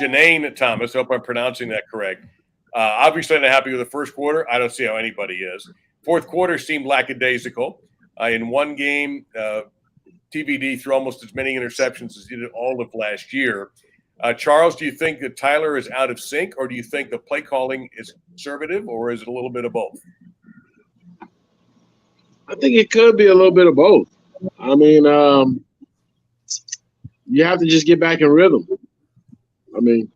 Janine Thomas, hope I'm pronouncing that correct. Obviously, I'm not happy with the first quarter. I don't see how anybody is. Fourth quarter seemed lackadaisical. In one game, TVD threw almost as many interceptions as he did all of last year. Charles, do you think that Tyler is out of sync, or do you think the play calling is conservative, or is it a little bit of both? I think it could be a little bit of both. I mean, you have to just get back in rhythm. I mean,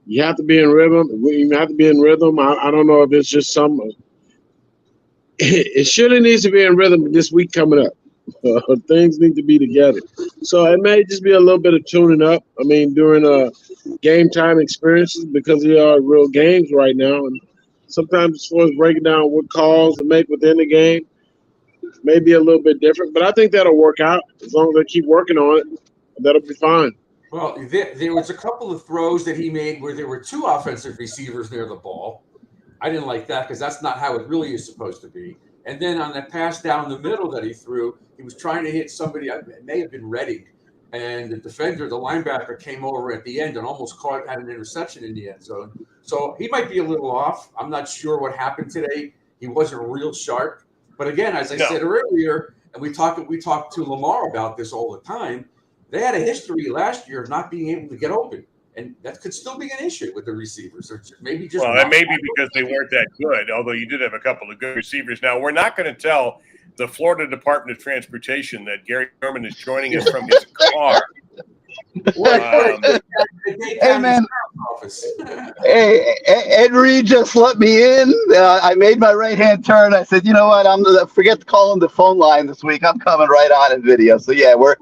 you have to be in rhythm. You have to be in rhythm. I don't know if it's just some. It surely needs to be in rhythm this week coming up. Things need to be together. So it may just be a little bit of tuning up. I mean, during game time experiences, because they are real games right now. And sometimes as far as breaking down what calls to make within the game, may be a little bit different. But I think that'll work out as long as they keep working on it. That'll be fine. Well, there was a couple of throws that he made where there were two offensive receivers near the ball. I didn't like that because that's not how it really is supposed to be. And then on that pass down the middle that he threw, he was trying to hit somebody. It may have been Redding. And the defender, the linebacker, came over at the end and almost had an interception in the end zone. So he might be a little off. I'm not sure what happened today. He wasn't real sharp. But again, as I said earlier, and we talked to Lamar about this all the time, they had a history last year of not being able to get open. And that could still be an issue with the receivers. Or maybe just that may be because they weren't that good, although you did have a couple of good receivers. Now, we're not going to tell the Florida Department of Transportation that Gary Sherman is joining us from his car. Hey, man. Hey, Ed Reed just let me in. I made my right-hand turn. I said, you know what? I'm gonna forget to call him the phone line this week. I'm coming right on in video. So yeah, we're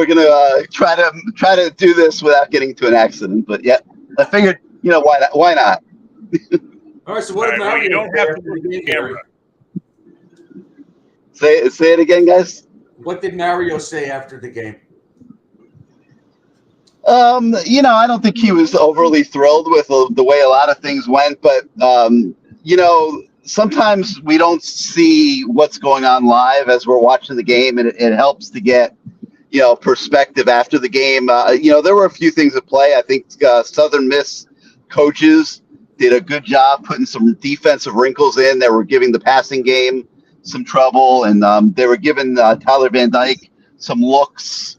gonna try to do this without getting into an accident. But yeah, I figured, why not? All right. So what about you don't have to look at the camera. Say it again, guys. What did Mario say after the game? I don't think he was overly thrilled with the way a lot of things went, but sometimes we don't see what's going on live as we're watching the game, and it helps to get perspective after the game. There were a few things at play. I think Southern Miss coaches did a good job putting some defensive wrinkles in. They were giving the passing game some trouble, and they were giving Tyler Van Dyke some looks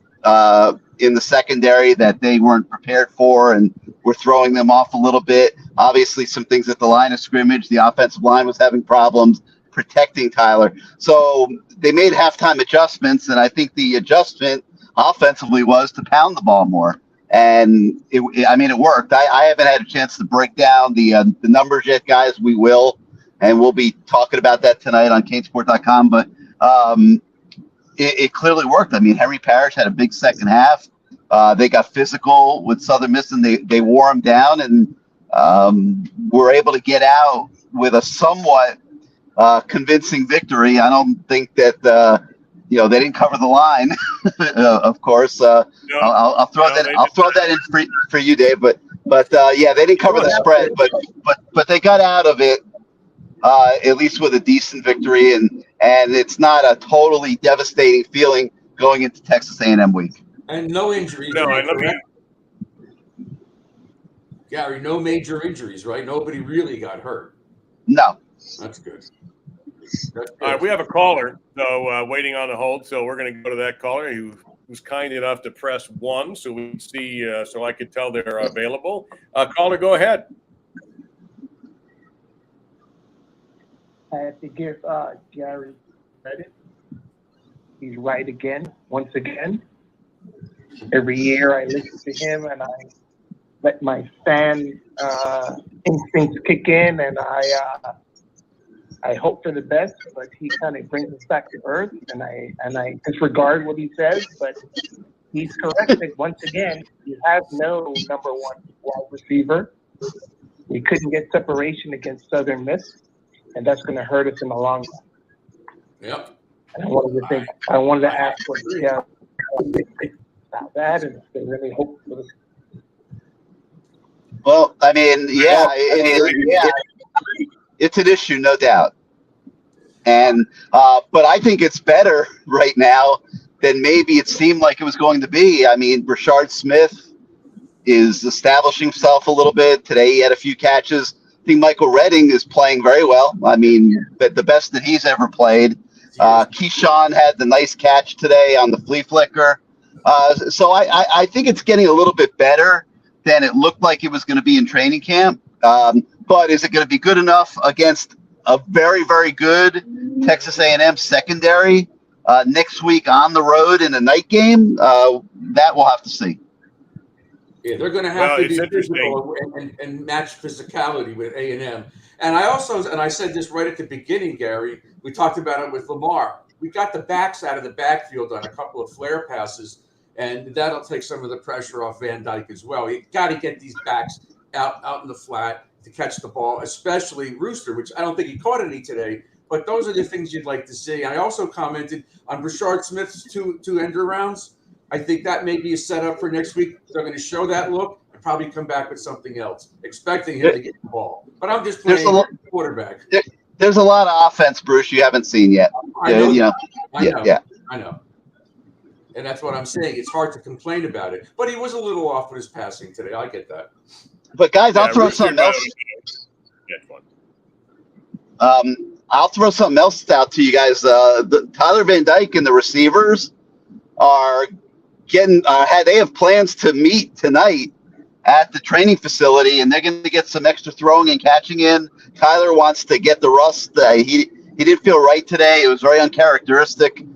in the secondary that they weren't prepared for, and were throwing them off a little bit. Obviously, some things at the line of scrimmage. The offensive line was having problems protecting Tyler. So they made halftime adjustments, and I think the adjustment offensively was to pound the ball more. And it worked. I haven't had a chance to break down the numbers yet, guys. We will, and we'll be talking about that tonight on CanesWear.com. But it clearly worked. I mean, Henry Parrish had a big second half. They got physical with Southern Miss, and they wore him down, and were able to get out with a somewhat convincing victory. I don't think that they didn't cover the line, of course. I'll throw that in for you, Dave. But they didn't cover the spread, but they got out of it at least with a decent victory, and it's not a totally devastating feeling going into Texas A&M week. And no injuries. No, Gary, no major injuries, right? Nobody really got hurt. No. That's good. All right, we have a caller, so waiting on the hold. So we're going to go to that caller who was kind enough to press 1 so we can see, so I could tell they're available. Caller, go ahead. I have to give Gary credit. He's right again, once again. Every year I listen to him and I let my fan instincts kick in, and I hope for the best, but he kind of brings us back to earth, and I disregard what he says, but he's correct. Once again, you have no number 1 wide receiver. We couldn't get separation against Southern Miss, and that's going to hurt us in the long run. Yep. And I wanted to ask what about that, and if there's any hope for this. Well, I mean, yeah, it's an issue, no doubt. And but I think it's better right now than maybe it seemed like it was going to be. I mean, Rashard Smith is establishing himself a little bit. Today he had a few catches. I think Michael Redding is playing very well. I mean, the best that he's ever played. Keyshawn had the nice catch today on the flea flicker. So I think it's getting a little bit better than it looked like it was going to be in training camp. But is it going to be good enough against a very, very good Texas A&M secondary next week on the road in a night game? That we'll have to see. Yeah, they're going to have to be physical and match physicality with A&M. And I said this right at the beginning, Gary. We talked about it with Lamar. We got the backs out of the backfield on a couple of flare passes, and that'll take some of the pressure off Van Dyke as well. You got to get these backs out in the flat to catch the ball, especially Rooster, which I don't think he caught any today. But those are the things you'd like to see. I also commented on Rashard Smith's two end arounds. I think that may be a setup for next week. They're going to show that look and probably come back with something else, expecting him to get the ball. But I'm just playing quarterback. There's a lot of offense, Bruce, you haven't seen yet. I know. Yeah. I know. And that's what I'm saying. It's hard to complain about it. But he was a little off with his passing today. I get that. But, guys, I'll throw something else. I'll throw something else out to you guys. Tyler Van Dyke and the receivers are getting they have plans to meet tonight at the training facility, and they're going to get some extra throwing and catching in. Kyler wants to get the rust. He didn't feel right today. It was very uncharacteristic.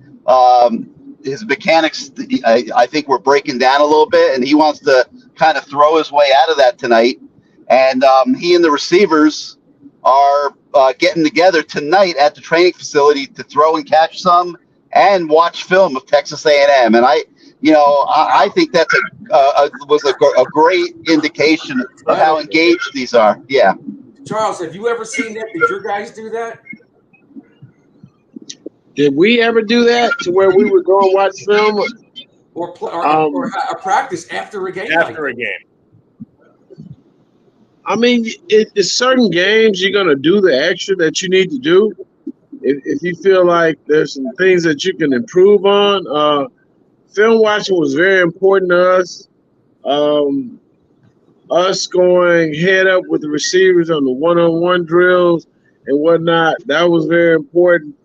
His mechanics, I think, were breaking down a little bit, and he wants to kind of throw his way out of that tonight. And he and the receivers are getting together tonight at the training facility to throw and catch some and watch film of Texas A&M. And I think that's was a great indication of how engaged these are. Yeah. Charles, have you ever seen that? Did your guys do that? Did we ever do that to where we would go and watch film? Or practice after a game? After a game. I mean, it's certain games you're going to do the extra that you need to do. If you feel like there's some things that you can improve on. Film watching was very important to us. Us going head up with the receivers on the one-on-one drills and whatnot, that was very important.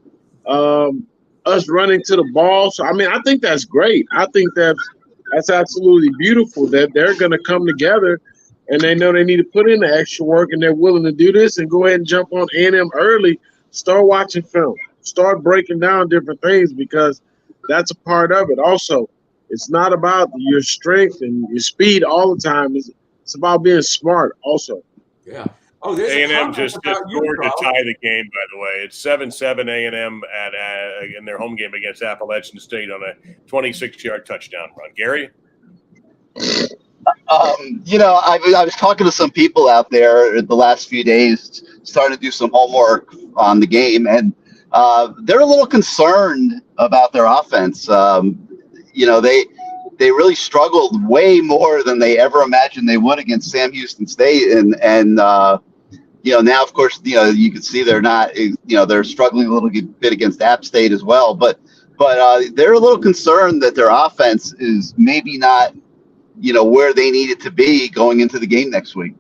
Us running to the ball. So, I mean, I think that's great. I think that's absolutely beautiful that they're going to come together and they know they need to put in the extra work and they're willing to do this and go ahead and jump on A&M early, start watching film, start breaking down different things because that's a part of it. Also, it's not about your strength and your speed all the time. It's about being smart also. Yeah. Oh, there's A&M just scored to tie the game, by the way. It's 7-7 A&M in their home game against Appalachian State on a 26-yard touchdown run. Gary? I was talking to some people out there the last few days, starting to do some homework on the game, and they're a little concerned about their offense. They really struggled way more than they ever imagined they would against Sam Houston State, and now of course you can see they're not they're struggling a little bit against App State as well, but they're a little concerned that their offense is maybe not where they need it to be going into the game next week.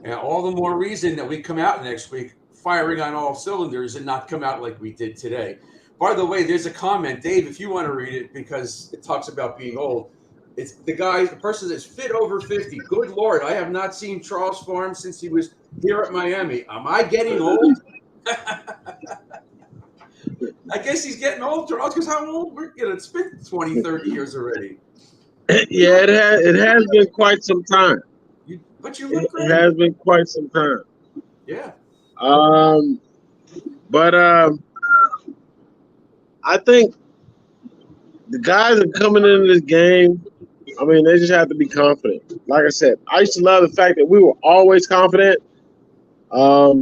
Yeah, all the more reason that we come out next week firing on all cylinders and not come out like we did today. By the way, there's a comment, Dave, if you want to read it, because it talks about being old. It's the person that's fit over 50. Good Lord, I have not seen Charles Pharms since he was here at Miami. Am I getting old? I guess he's getting old, Charles, because how old? It's been 20, 30 years already. Yeah, it has been quite some time. But you look great. It has been quite some time. Yeah. But I think the guys that are coming into this game, I mean, they just have to be confident. Like I said, I used to love the fact that we were always confident. But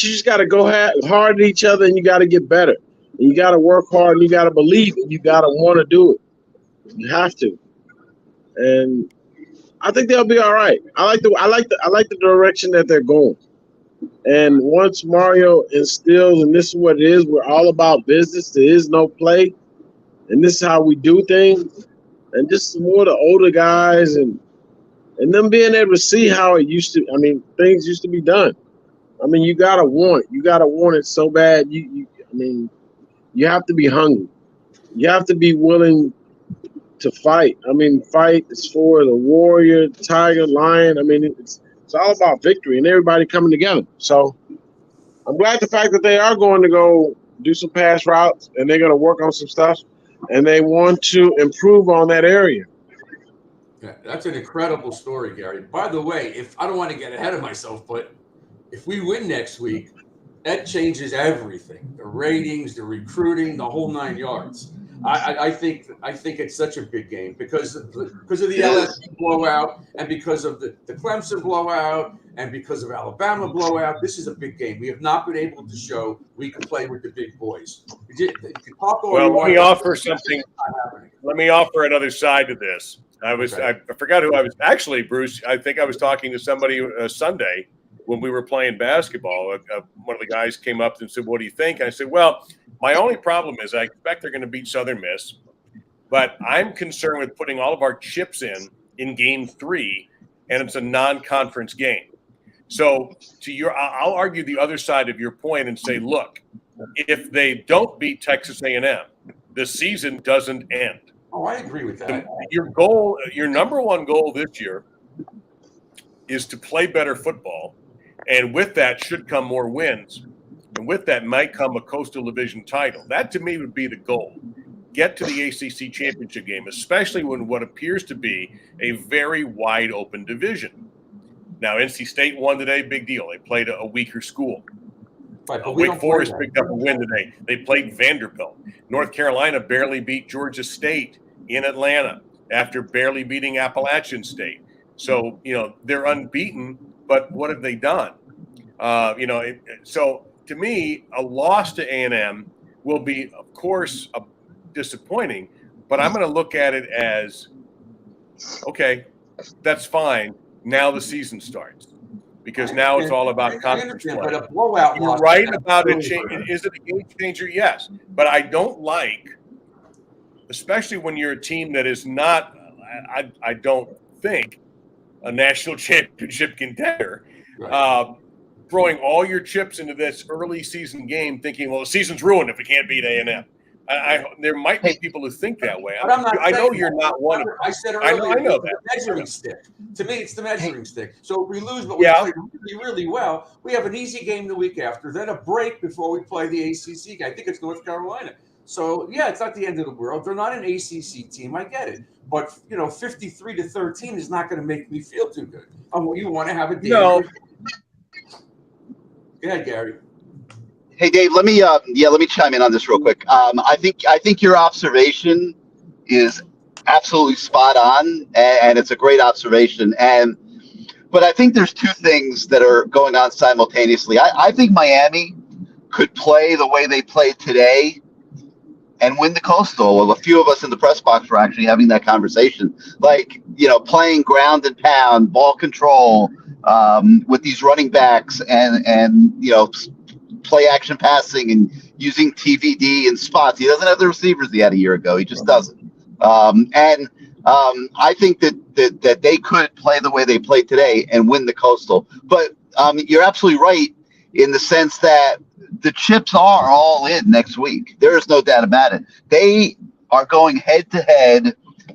you just got to go hard at each other, and you got to get better. And you got to work hard, and you got to believe, and you got to want to do it. You have to. And I think they'll be all right. I like the direction that they're going. And once Mario instills, and this is what it is, we're all about business. There is no play, and this is how we do things. And just some more of the older guys and them being able to see how it used to. I mean, things used to be done. I mean, you gotta want it so bad. You have to be hungry. You have to be willing to fight. I mean, fight is for the warrior, tiger, lion. I mean, it's all about victory and everybody coming together. So I'm glad the fact that they are going to go do some pass routes and they're going to work on some stuff and they want to improve on that area. Yeah, that's an incredible story, Gary. By the way, if I don't want to get ahead of myself, but if we win next week, that changes everything. The ratings, the recruiting, the whole 9 yards. I think it's such a big game because of the LSU blowout and because of the Clemson blowout and because of Alabama blowout. This is a big game. We have not been able to show we can play with the big boys. Well, let me offer something. Let me offer another side to this. I forgot who I was. Actually, Bruce, I think I was talking to somebody Sunday when we were playing basketball. One of the guys came up and said, "What do you think?" And I said, "Well, my only problem is I expect they're going to beat Southern Miss, but I'm concerned with putting all of our chips in game 3, and it's a non-conference game." So I'll argue the other side of your point and say, look, if they don't beat Texas A&M, the season doesn't end. Oh, I agree with that. Your number one goal this year is to play better football, and with that should come more wins. And with that might come a Coastal Division title. That, to me, would be the goal. Get to the ACC championship game, especially when what appears to be a very wide-open division. Now, NC State won today, big deal. They played a weaker school. Right, Wake Forest picked up a win today. They played Vanderbilt. North Carolina barely beat Georgia State in Atlanta after barely beating Appalachian State. So, they're unbeaten, but what have they done? So to me, a loss to A&M will be, of course, disappointing, but I'm going to look at it as, okay, that's fine. Now the season starts because now it's all about conference play. But a blowout. You're right about it. Is it a game changer? Yes, but I don't like, especially when you're a team that is not, I don't think, a national championship contender. Right. Throwing all your chips into this early season game, thinking, well, the season's ruined if we can't beat A&M. There might be people who think that way. I know you're not one of them. I said earlier, I know that. The measuring stick. To me, it's the measuring stick. So if we lose, but we play really, really well, we have an easy game the week after, then a break before we play the ACC game. I think it's North Carolina. So, yeah, it's not the end of the world. They're not an ACC team. I get it. But, 53-13 is not going to make me feel too good. You want to have a game. No. Go ahead, Gary. Hey, Dave, let me chime in on this real quick. I think your observation is absolutely spot on, and it's a great observation. But I think there's two things that are going on simultaneously. I think Miami could play the way they played today and win the Coastal. Well, a few of us in the press box were actually having that conversation. Like, playing ground and pound, ball control, with these running backs and play action passing and using TVD and spots. He doesn't have the receivers he had a year ago. He just doesn't. I think that they could play the way they played today and win the Coastal. But you're absolutely right in the sense that the chips are all in next week. There is no doubt about it. They are going head to head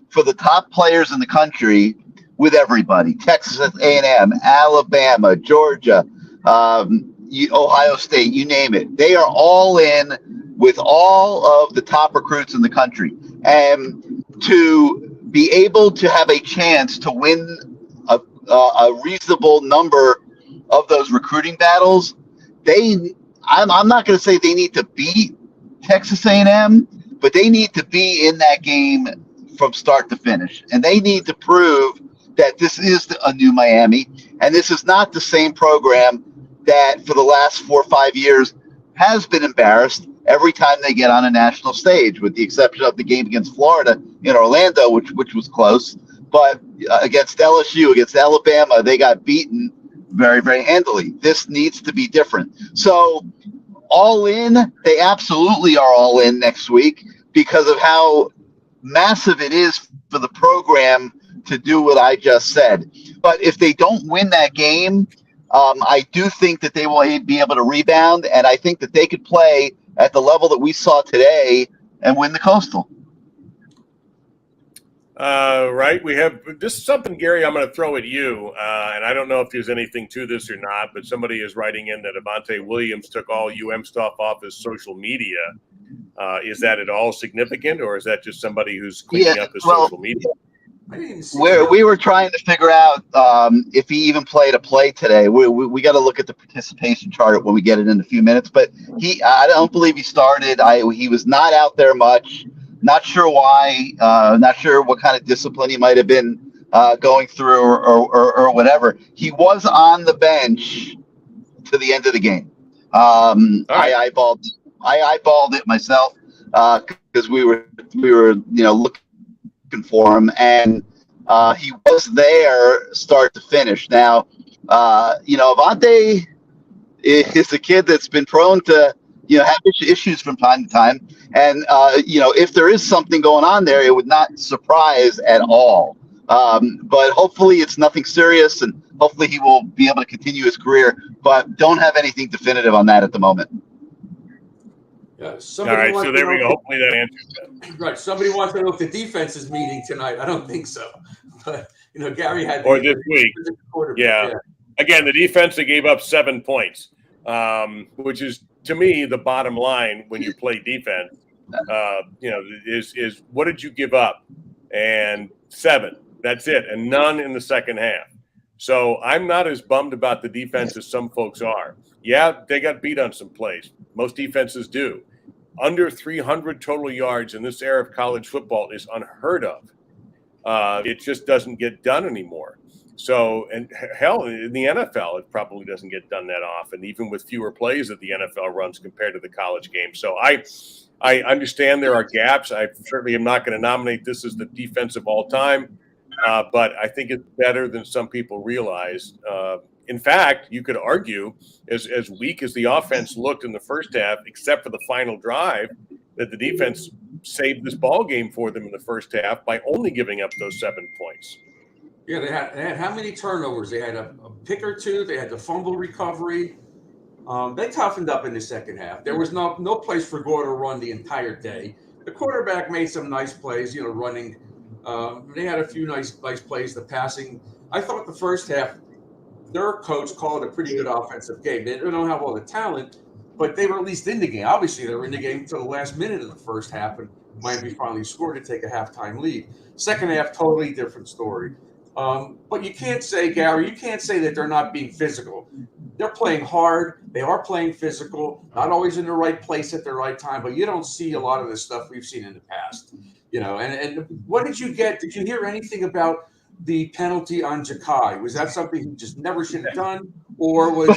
for the top players in the country with everybody. Texas A&M, Alabama, Georgia, Ohio State, you name it. They are all in with all of the top recruits in the country. And to be able to have a chance to win a reasonable number of those recruiting battles, I'm not going to say they need to beat Texas A&M, but they need to be in that game from start to finish. And they need to prove that this is a new Miami, and this is not the same program that for the last 4 or 5 years has been embarrassed every time they get on a national stage, with the exception of the game against Florida in Orlando, which was close. But against LSU, against Alabama, they got beaten very, very handily. This needs to be different. So all in, they absolutely are all in next week because of how massive it is for the program to do what I just said. But if they don't win that game, I do think that they will be able to rebound, and I think that they could play at the level that we saw today and win the Coastal. Right. We have this is something, Gary, I'm going to throw at you. And I don't know if there's anything to this or not, but somebody is writing in that Avante Williams took all UM stuff off his social media. Is that at all significant, or is that just somebody who's cleaning up his social media? We were trying to figure out if he even played a play today. We got to look at the participation chart when we get it in a few minutes. But I don't believe he started. He was not out there much. Not sure why. Not sure what kind of discipline he might have been going through or whatever. He was on the bench to the end of the game. I eyeballed it myself because we were looking for him, and he was there start to finish. Now, Avante is a kid that's been prone to have issues from time to time, and if there is something going on there, it would not surprise at all. But hopefully it's nothing serious, and hopefully he will be able to continue his career, but don't have anything definitive on that at the moment. Yeah, all right, so there we go. Hopefully that answers that. Right. Somebody wants to know if the defense is meeting tonight. I don't think so. But, Gary had... Or this week. Yeah. Again, the defense, they gave up 7 points, which is, to me, the bottom line when you play defense, is what did you give up? And 7. That's it. And none in the second half. So I'm not as bummed about the defense as some folks are. Yeah, they got beat on some plays. Most defenses do. Under 300 total yards in this era of college football is unheard of. It just doesn't get done anymore. So, and hell, in the NFL, it probably doesn't get done that often, even with fewer plays that the NFL runs compared to the college game. So I understand there are gaps. I certainly am not going to nominate this as the defense of all time, but I think it's better than some people realize. In fact, you could argue, as weak as the offense looked in the first half, except for the final drive, that the defense saved this ball game for them in the first half by only giving up those 7 points. Yeah, they had how many turnovers? They had a pick or two. They had the fumble recovery. They toughened up in the second half. There was no place for Gore to run the entire day. The quarterback made some nice plays, running. They had a few nice plays. The passing. I thought the first half, their coach called it a pretty good offensive game. They don't have all the talent, but they were at least in the game. Obviously, they were in the game until the last minute of the first half, and Miami finally scored to take a halftime lead. Second half, totally different story. But you can't say, Gary, that they're not being physical. They're playing hard. They are playing physical, not always in the right place at the right time, but you don't see a lot of the stuff we've seen in the past. And what did you get? Did you hear anything about the penalty on Ja'Kai? Was that something he just never should have done? Or was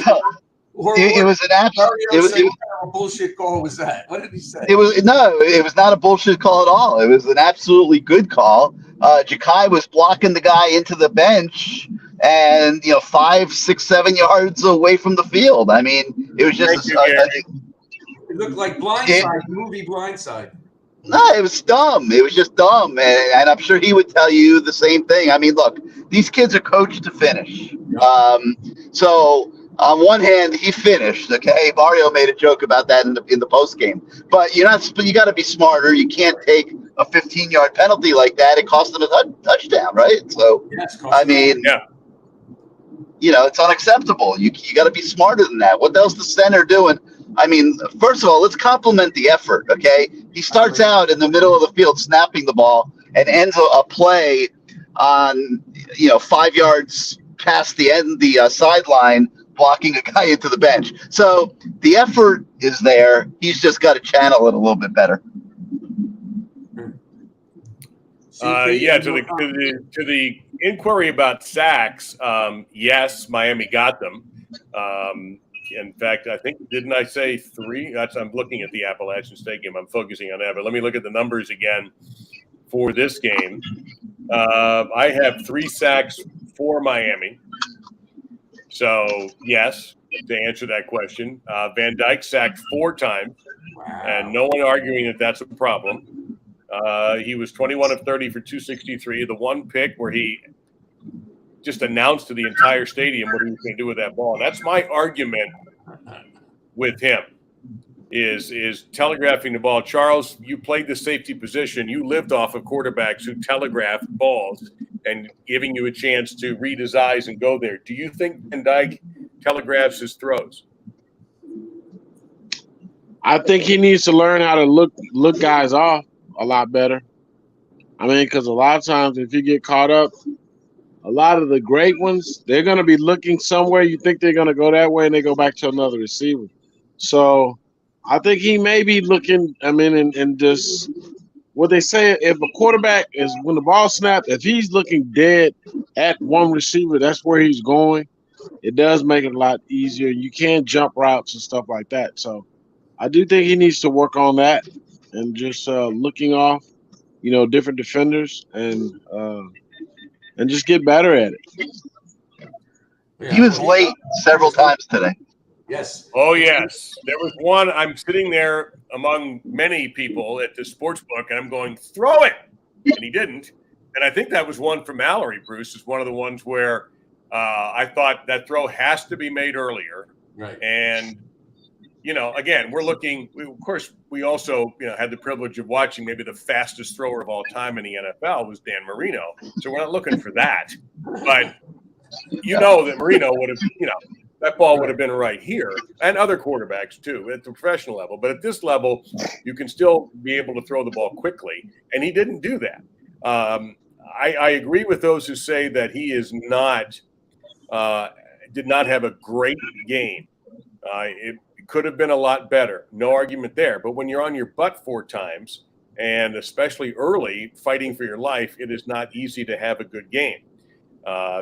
it was an absolute a bullshit call? Was that? What did he say? It was not a bullshit call at all. It was an absolutely good call. Ja'Kai was blocking the guy into the bench, and 5, 6, 7 yards away from the field. I mean, it was just it looked like Blindside, movie Blindside. No, it was dumb. It was just dumb, and I'm sure he would tell you the same thing. I mean, look, these kids are coached to finish. So on one hand, he finished. Okay, Mario made a joke about that in the post game. But you got to be smarter. You can't take a 15-yard penalty like that. It cost them a touchdown, right? So, Yes, I mean, Yeah. it's unacceptable. You got to be smarter than that. What else the center doing? I mean, first of all, let's compliment the effort. Okay, he starts out in the middle of the field snapping the ball and ends a play on 5 yards past the sideline, blocking a guy into the bench. So the effort is there. He's just got to channel it a little bit better. Yeah, to the inquiry about sacks, yes, Miami got them. In fact, I think, didn't I say 3? I'm looking at the Appalachian State game. I'm focusing on that. But let me look at the numbers again for this game. I have 3 sacks for Miami. So, yes, to answer that question. Van Dyke sacked 4 times, and no one arguing that that's a problem. He was 21 of 30 for 263. The one pick where he just announced to the entire stadium what he was going to do with that ball. That's my argument with him, is telegraphing the ball. Charles, you played the safety position. You lived off of quarterbacks who telegraphed balls and giving you a chance to read his eyes and go there. Do you think Van Dyke telegraphs his throws? I think he needs to learn how to look guys off a lot better. I mean, because a lot of times if you get caught up, a lot of the great ones, they're going to be looking somewhere. You think they're going to go that way, and they go back to another receiver. So I think he may be looking, and just what they say, if a quarterback is, when the ball snapped, if he's looking dead at one receiver, that's where he's going. It does make it a lot easier. You can jump routes and stuff like that. So I do think he needs to work on that and just looking off, different defenders and just get better at it. Yeah. He was late several times today. Yes. Oh, yes. There was one. I'm sitting there among many people at the sports book, and I'm going, throw it. And he didn't. And I think that was one for Mallory, Bruce, is one of the ones where I thought that throw has to be made earlier. Right. And, again, we're looking – of course, we also, had the privilege of watching maybe the fastest thrower of all time in the NFL was Dan Marino. So we're not looking for that. But that Marino would have, that ball would have been right here, and other quarterbacks too at the professional level. But at this level, you can still be able to throw the ball quickly, and he didn't do that. I agree with those who say that he is not did not have a great game. It could have been a lot better. No argument there. But when you're on your butt 4 times, and especially early, fighting for your life, it is not easy to have a good game.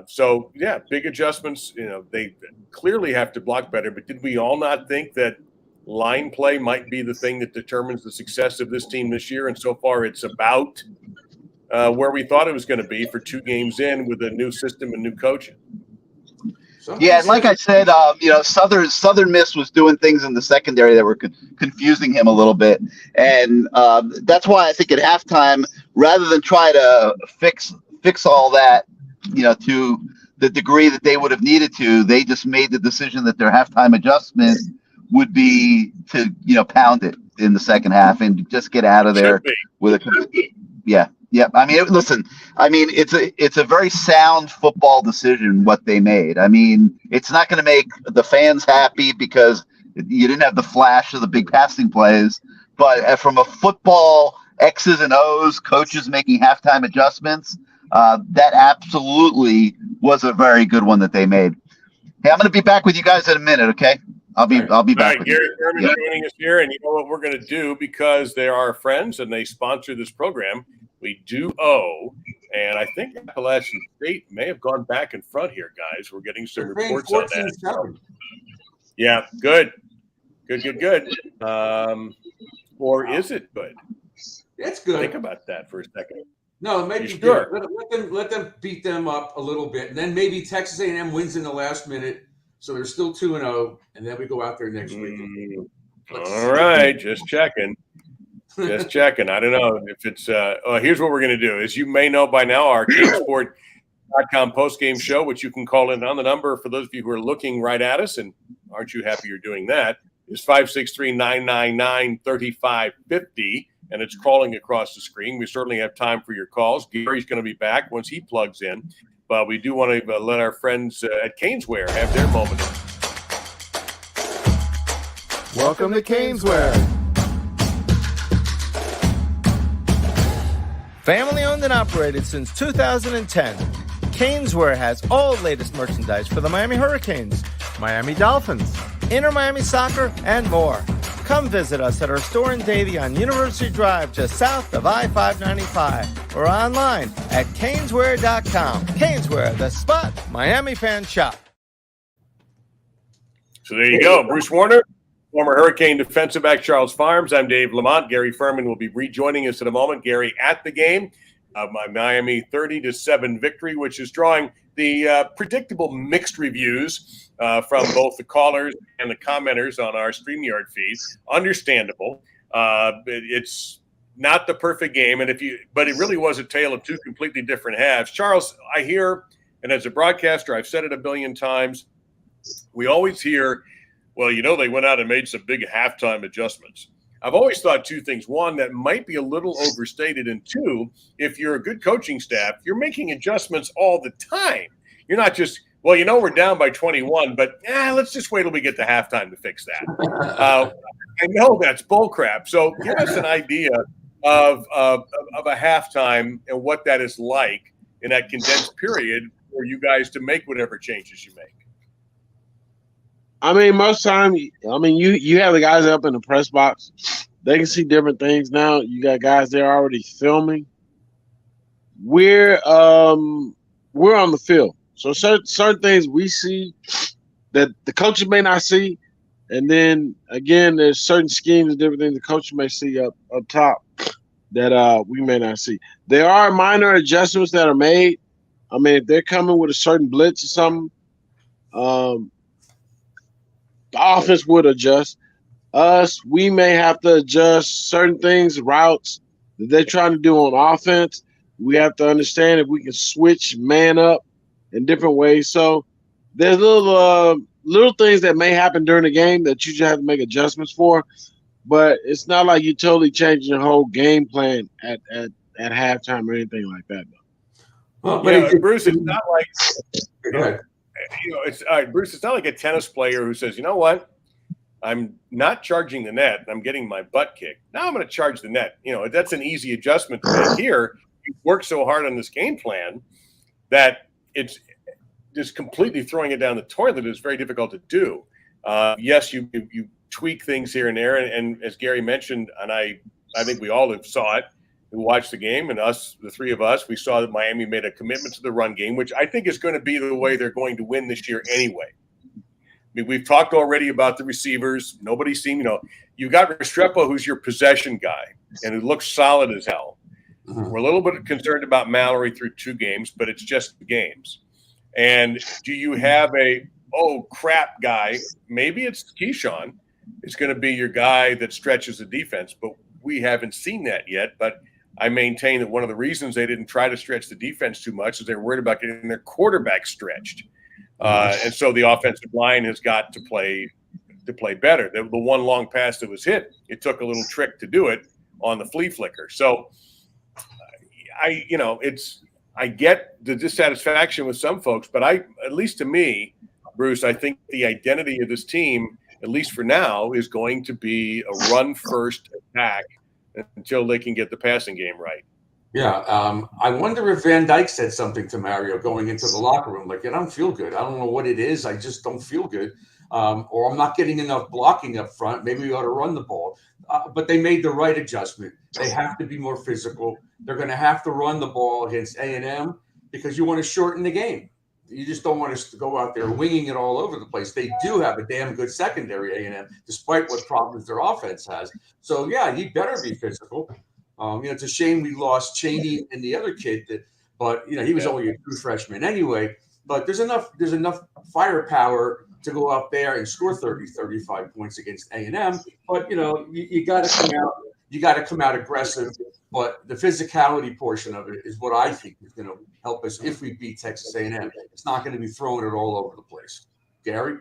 So, yeah, big adjustments. They clearly have to block better. But did we all not think that line play might be the thing that determines the success of this team this year? And so far, it's about where we thought it was going to be for 2 games in with a new system and new coaching. Yeah, and like I said, Southern Miss was doing things in the secondary that were confusing him a little bit. And that's why I think at halftime, rather than try to fix all that, to the degree that they would have needed to, they just made the decision that their halftime adjustment would be to, pound it in the second half and just get out of there with a – yeah. Yeah, it's a very sound football decision what they made. I mean, it's not going to make the fans happy because you didn't have the flash of the big passing plays, but from a football X's and O's, coaches making halftime adjustments, that absolutely was a very good one that they made. Hey, I'm going to be back with you guys in a minute, okay? I'll be back. All right, with Gary you. Sherman joining us here, and you know what we're going to do because they're our friends and they sponsor this program. We do owe, and I think Appalachian State may have gone back in front here, guys. We're getting some reports on that. Yeah, good. Or is it good? It's good. Think about that for a second. No, maybe sure? Let them beat them up a little bit, and then maybe Texas A&M wins in the last minute, so they're still 2-0, and then we go out there next week. All right, just checking. Just checking. I don't know if it's here's what we're going to do. As you may know by now, our CanesWear CanesWear.com postgame show, which you can call in on. The number for those of you who are looking right at us, and aren't you happy you're doing that, is 563-999-3550, and it's crawling across the screen. We certainly have time for your calls. Gary's going to be back once he plugs in, but we do want to let our friends at CanesWear have their moment. Welcome to CanesWear. Family owned and operated since 2010, CanesWear has all latest merchandise for the Miami Hurricanes, Miami Dolphins, Inter Miami Soccer, and more. Come visit us at our store in Davie on University Drive, just south of I-595, or online at CanesWear.com. CanesWear, the spot Miami fans shop. So there you go. Bruce Warner, former Hurricane defensive back Charles Pharms. I'm Dave Lamont. Gary Furman will be rejoining us in a moment. Gary at the game. My Miami 30-7 victory, which is drawing the predictable mixed reviews from both the callers and the commenters on our StreamYard feed. Understandable. It's not the perfect game, but it really was a tale of two completely different halves. Charles, I hear, and as a broadcaster, I've said it a billion times, we always hear, well, they went out and made some big halftime adjustments. I've always thought two things. One, that might be a little overstated. And two, if you're a good coaching staff, you're making adjustments all the time. You're not just, we're down by 21, but let's just wait till we get to halftime to fix that. I know that's bullcrap. So give us an idea of a halftime and what that is like in that condensed period for you guys to make whatever changes you make. I mean, most time, you have the guys up in the press box. They can see different things now. You got guys there already filming. We're on the field, so certain things we see that the coaches may not see, and then again, there's certain schemes and different things the coach may see up top that we may not see. There are minor adjustments that are made. I mean, if they're coming with a certain blitz or something, the offense would adjust. We may have to adjust certain things, routes that they're trying to do on offense. We have to understand if we can switch man up in different ways. So there's little things that may happen during the game that you just have to make adjustments for. But it's not like you're totally changing your whole game plan at halftime or anything like that. Well, Bruce, it's not like Bruce, it's not like a tennis player who says, you know what, I'm not charging the net, I'm getting my butt kicked. Now I'm going to charge the net. That's an easy adjustment to make here. You work so hard on this game plan that it's just completely throwing it down the toilet is very difficult to do. Yes, you tweak things here and there, and as Gary mentioned, and I think we all saw it, who watched the game, and us, the three of us, we saw that Miami made a commitment to the run game, which I think is going to be the way they're going to win this year anyway. I mean, we've talked already about the receivers. Nobody's seen, you've got Restrepo, who's your possession guy, and who looks solid as hell. Mm-hmm. We're a little bit concerned about Mallory through 2 games, but it's just games. And do you have a, crap guy? Maybe it's Keyshawn. It's going to be your guy that stretches the defense, but we haven't seen that yet. But I maintain that one of the reasons they didn't try to stretch the defense too much is they're worried about getting their quarterback stretched. And so the offensive line has got to play better. The one long pass that was hit, it took a little trick to do it on the flea flicker. So I get the dissatisfaction with some folks, but at least to me, Bruce, I think the identity of this team, at least for now, is going to be a run-first attack until they can get the passing game right. Yeah, I wonder if Van Dyke said something to Mario going into the locker room, like, I don't feel good. I don't know what it is. I just don't feel good. Or I'm not getting enough blocking up front. Maybe we ought to run the ball. But they made the right adjustment. They have to be more physical. They're going to have to run the ball against A&M because you want to shorten the game. You just don't want us to go out there winging it all over the place. They do have a damn good secondary, A&M, despite what problems their offense has. So, yeah, he better be physical. It's a shame we lost Chaney and the other kid, but he was only a true freshman anyway. But there's enough firepower to go out there and score 30, 35 points against A&M. But you got to come out. You got to come out aggressive. But the physicality portion of it is what I think is going to help us if we beat Texas A&M. It's not going to be throwing it all over the place. Gary,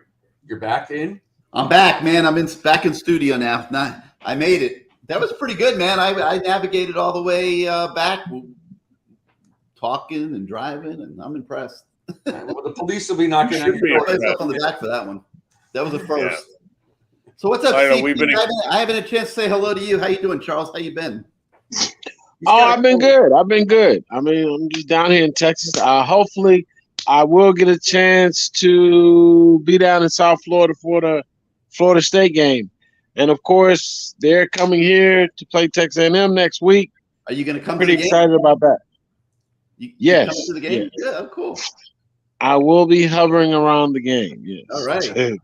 you're back in? I'm back, man. I'm back in studio now. I made it. That was pretty good, man. I navigated all the way back, talking and driving, and I'm impressed. Well, the police will be knocking on your door. Myself on the back for that one. That was a first. Yeah. So what's up, I haven't had a chance to say hello to you. How you doing, Charles? How you been? I've been good. I mean, I'm just down here in Texas. Hopefully, I will get a chance to be down in South Florida for the Florida State game. And, of course, they're coming here to play Texas A&M next week. Are you going to come Pretty to the game? excited about that. Yes. Coming to the game? Yeah, cool. I will be hovering around the game, yes. All right.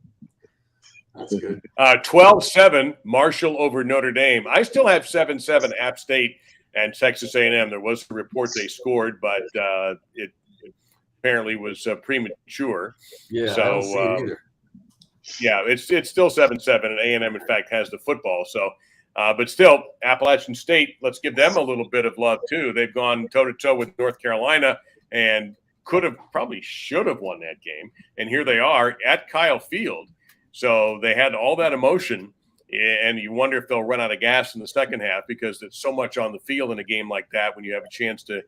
That's good. 12-7, Marshall over Notre Dame. I still have 7-7 App State and Texas A&M. There was a report they scored, but it apparently was premature. Yeah, so, I don't see it either. Yeah, it's still 7-7, and A&M, in fact, has the football. So, but still, Appalachian State, let's give them a little bit of love, too. They've gone toe-to-toe with North Carolina and probably should have won that game. And here they are at Kyle Field. So they had all that emotion, and you wonder if they'll run out of gas in the second half because it's so much on the field in a game like that when you have a chance to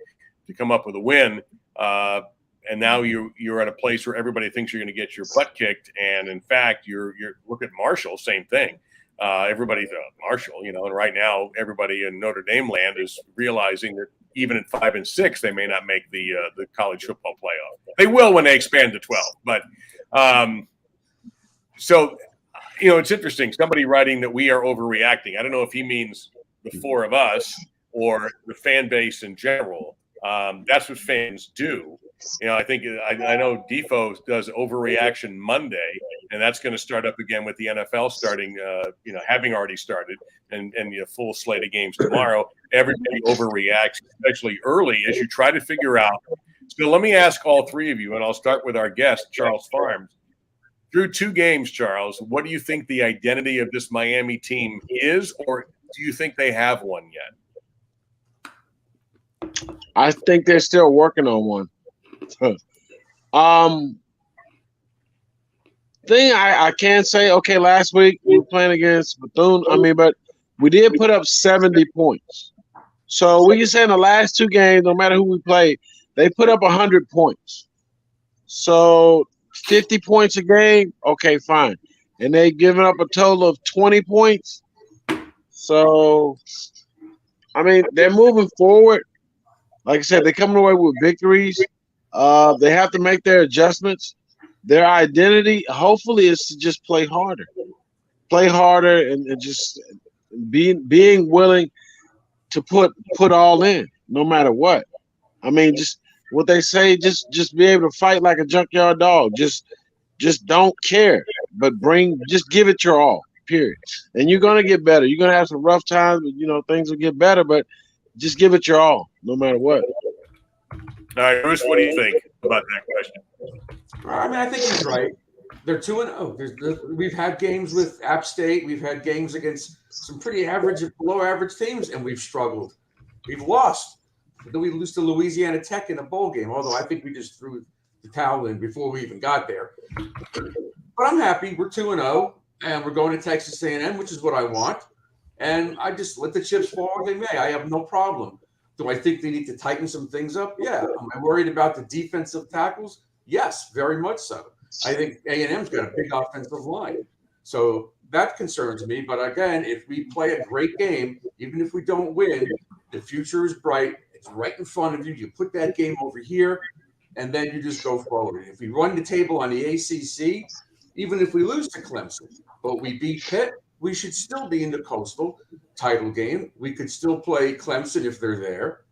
come up with a win. And now you're at a place where everybody thinks you're going to get your butt kicked, and in fact, you're look at Marshall, same thing. Everybody's Marshall, and right now everybody in Notre Dame land is realizing that even at 5-6, they may not make the college football playoff. They will when they expand to 12, but. So, it's interesting. Somebody writing that we are overreacting. I don't know if he means the four of us or the fan base in general. That's what fans do. I think I know Defo does Overreaction Monday, and that's going to start up again with the NFL starting, having already started, and full slate of games tomorrow. Everybody overreacts, especially early, as you try to figure out. So let me ask all three of you, and I'll start with our guest, Charles Pharms. Through 2 games, Charles, what do you think the identity of this Miami team is, or do you think they have one yet? I think they're still working on one. Thing I can say, okay, last week we were playing against Bethune. But we did put up 70 points. So we can say in the last 2 games, no matter who we played, they put up 100 points. So 50 points a game, okay, fine. And they've given up a total of 20 points. So, they're moving forward. Like I said, they're coming away with victories. They have to make their adjustments. Their identity, hopefully, is to just play harder. Play harder and just being willing to put all in, no matter what. Just what they say, just be able to fight like a junkyard dog. Just don't care, but just give it your all, period. And you're going to get better. You're going to have some rough times, but, things will get better, but just give it your all, no matter what. All right, Bruce, what do you think about that question? I think he's right. They're 2-0. We've had games with App State. We've had games against some pretty average, below average teams, and we've struggled. We've lost. Then we lose to Louisiana Tech in a bowl game, although I think we just threw the towel in before we even got there. But I'm happy. We're 2-0, and we're going to Texas A&M, which is what I want. And I just let the chips fall where they may. I have no problem. Do I think they need to tighten some things up? Yeah. Am I worried about the defensive tackles? Yes, very much so. I think A&M's got a big offensive line. So that concerns me. But again, if we play a great game, even if we don't win, the future is bright. It's right in front of you. You put that game over here, and then you just go forward. If we run the table on the ACC, even if we lose to Clemson, but we beat Pitt, we should still be in the Coastal title game. We could still play Clemson if they're there.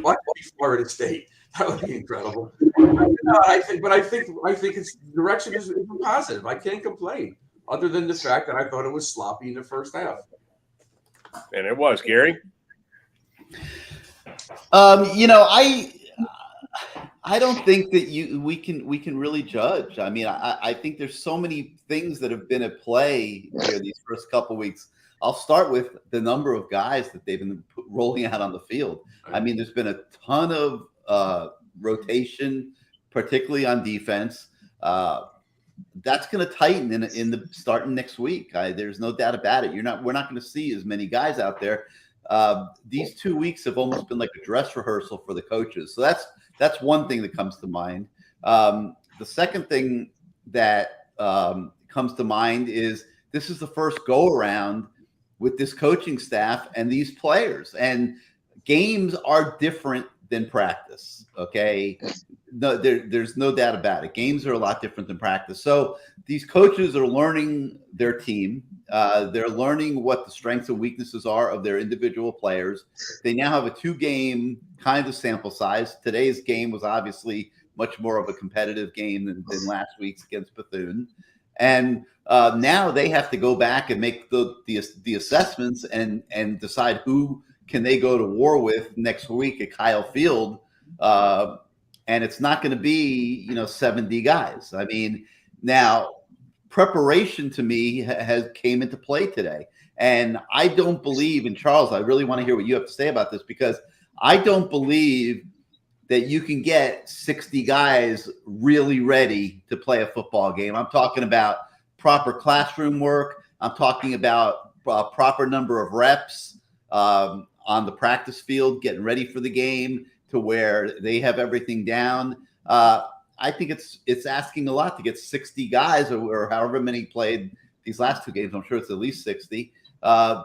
But Florida State, that would be incredible. I think its direction is positive. I can't complain, other than the fact that I thought it was sloppy in the first half. And it was, Gary. I don't think that we can really judge. I mean, I think there's so many things that have been at play here these first couple weeks. I'll start with the number of guys that they've been rolling out on the field. I mean, there's been a ton of rotation, particularly on defense. That's going to tighten in the starting next week. There's no doubt about it. We're not going to see as many guys out there. These 2 weeks have almost been like a dress rehearsal for the coaches. So that's one thing that comes to mind. The second thing that comes to mind is this is the first go around with this coaching staff and these players, and games are different than practice. Okay. No, there's no doubt about it. Games are a lot different than practice. So these coaches are learning their team. They're learning what the strengths and weaknesses are of their individual players. They now have a 2-game kind of sample size. Today's game was obviously much more of a competitive game than last week's against Bethune. And now they have to go back and make the assessments and decide who can they go to war with next week at Kyle Field. And it's not going to be, 70 guys. I mean, now preparation to me came into play today. And I don't believe, and Charles, I really want to hear what you have to say about this, because I don't believe that you can get 60 guys really ready to play a football game. I'm talking about proper classroom work. I'm talking about a proper number of reps on the practice field, getting ready for the game to where they have everything down. I think it's asking a lot to get 60 guys or however many played these last 2 games. I'm sure it's at least 60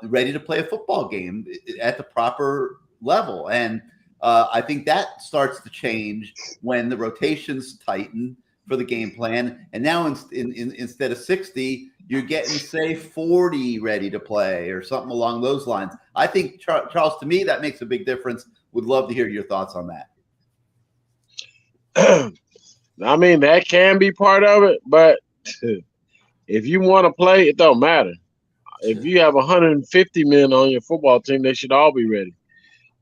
ready to play a football game at the proper level. And I think that starts to change when the rotations tighten for the game plan. And now instead of 60, you're getting, say, 40 ready to play or something along those lines. I think, Charles, to me, that makes a big difference. Would love to hear your thoughts on that. I mean, that can be part of it, but if you want to play, it don't matter. If you have 150 men on your football team, they should all be ready.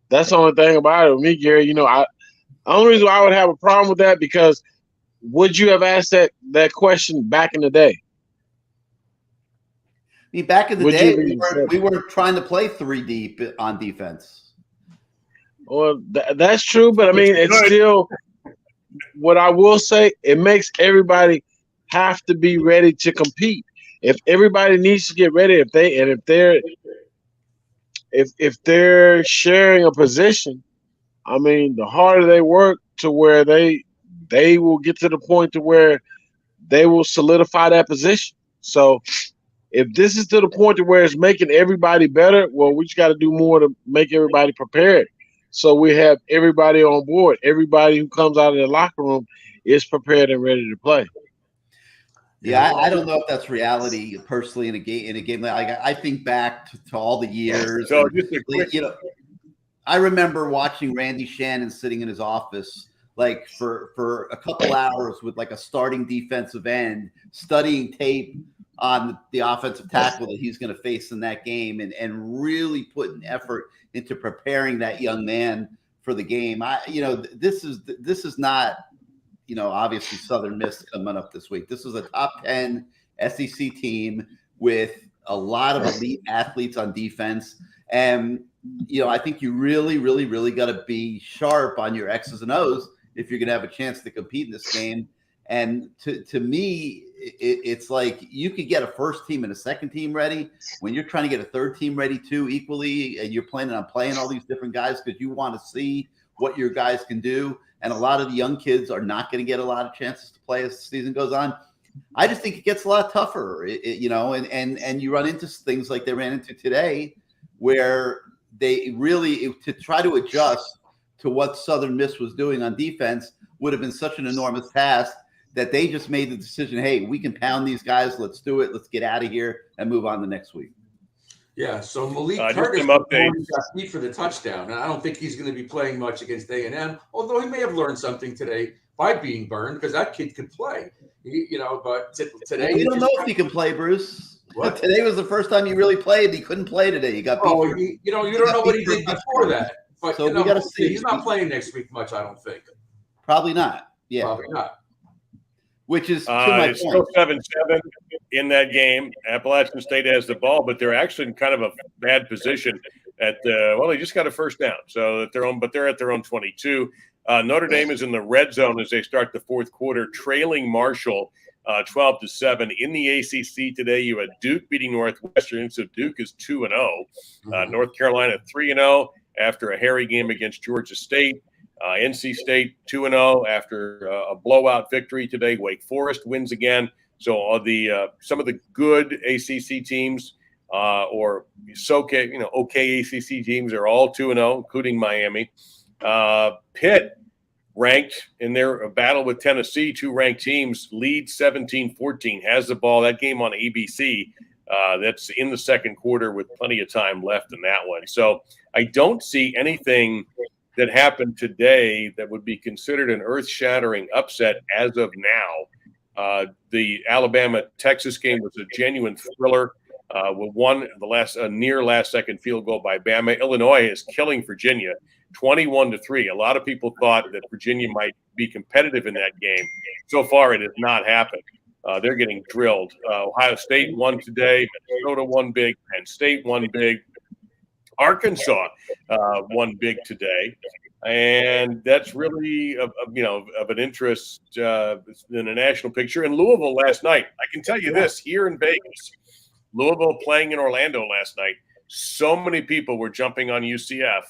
That's the only thing about it with me, Gary. The only reason why I would have a problem with that, because would you have asked that question back in the day? I mean, back in the day, we were trying to play 3 deep on defense. Well, that's true, but I mean, it's still what I will say. It makes everybody have to be ready to compete. If everybody needs to get ready, if they're sharing a position, I mean, the harder they work to where they will get to the point to where they will solidify that position. So if this is to the point to where it's making everybody better, well, we just got to do more to make everybody prepared. So we have everybody on board. Everybody who comes out of the locker room is prepared and ready to play. Yeah, I don't know if that's reality personally in a game. Like I think back to all the years. So I remember watching Randy Shannon sitting in his office like for a couple hours with like a starting defensive end, studying tape on the offensive tackle that he's going to face in that game, and really putting effort into preparing that young man for the game. This is not, obviously Southern Miss coming up this week. This is a top 10 SEC team with a lot of elite athletes on defense. And, I think you really, really, really got to be sharp on your X's and O's if you're going to have a chance to compete in this game. And to me, it's like you could get a first team and a second team ready when you're trying to get a third team ready too equally, and you're planning on playing all these different guys because you want to see what your guys can do. And a lot of the young kids are not going to get a lot of chances to play as the season goes on. I just think it gets a lot tougher, and you run into things like they ran into today where they really, to try to adjust to what Southern Miss was doing on defense would have been such an enormous task that they just made the decision, hey, we can pound these guys. Let's do it. Let's get out of here and move on to next week. Yeah, so Malik Curtis got beat for the touchdown, and I don't think he's going to be playing much against A&M, although he may have learned something today by being burned because that kid could play. But today... We don't know if he can play, Bruce. What? Today was the first time he really played. He couldn't play today. He got beat. You don't know what he did before that. But so we got to see. He's not playing next week much, I don't think. Probably not. Yeah. Probably not. Which is to my it's point. still 7-7 in that game. Appalachian State has the ball, but they're actually in kind of a bad position at they just got a first down. So at their own, but they're at their own 22. Notre Dame is in the red zone as they start the fourth quarter, trailing Marshall 12-7. In the ACC today, you had Duke beating Northwestern, so Duke is 2-0. North Carolina 3-0 after a hairy game against Georgia State. NC State 2-0 after a blowout victory today. Wake Forest wins again. So some of the good ACC teams or okay ACC teams are all 2-0, including Miami. Pitt, ranked in their battle with Tennessee, two ranked teams, lead 17-14, has the ball. That game on ABC, that's in the second quarter with plenty of time left in that one. So I don't see anything that happened today that would be considered an earth-shattering upset as of now. The Alabama-Texas game was a genuine thriller with a near last-second field goal by Bama. Illinois is killing Virginia 21-3. A lot of people thought that Virginia might be competitive in that game. So far, it has not happened. They're getting drilled. Ohio State won today. Minnesota won big. Penn State won big. Arkansas won big today, and that's really of an interest in a national picture. In Louisville last night, I can tell you this: here in Vegas, Louisville playing in Orlando last night, so many people were jumping on UCF.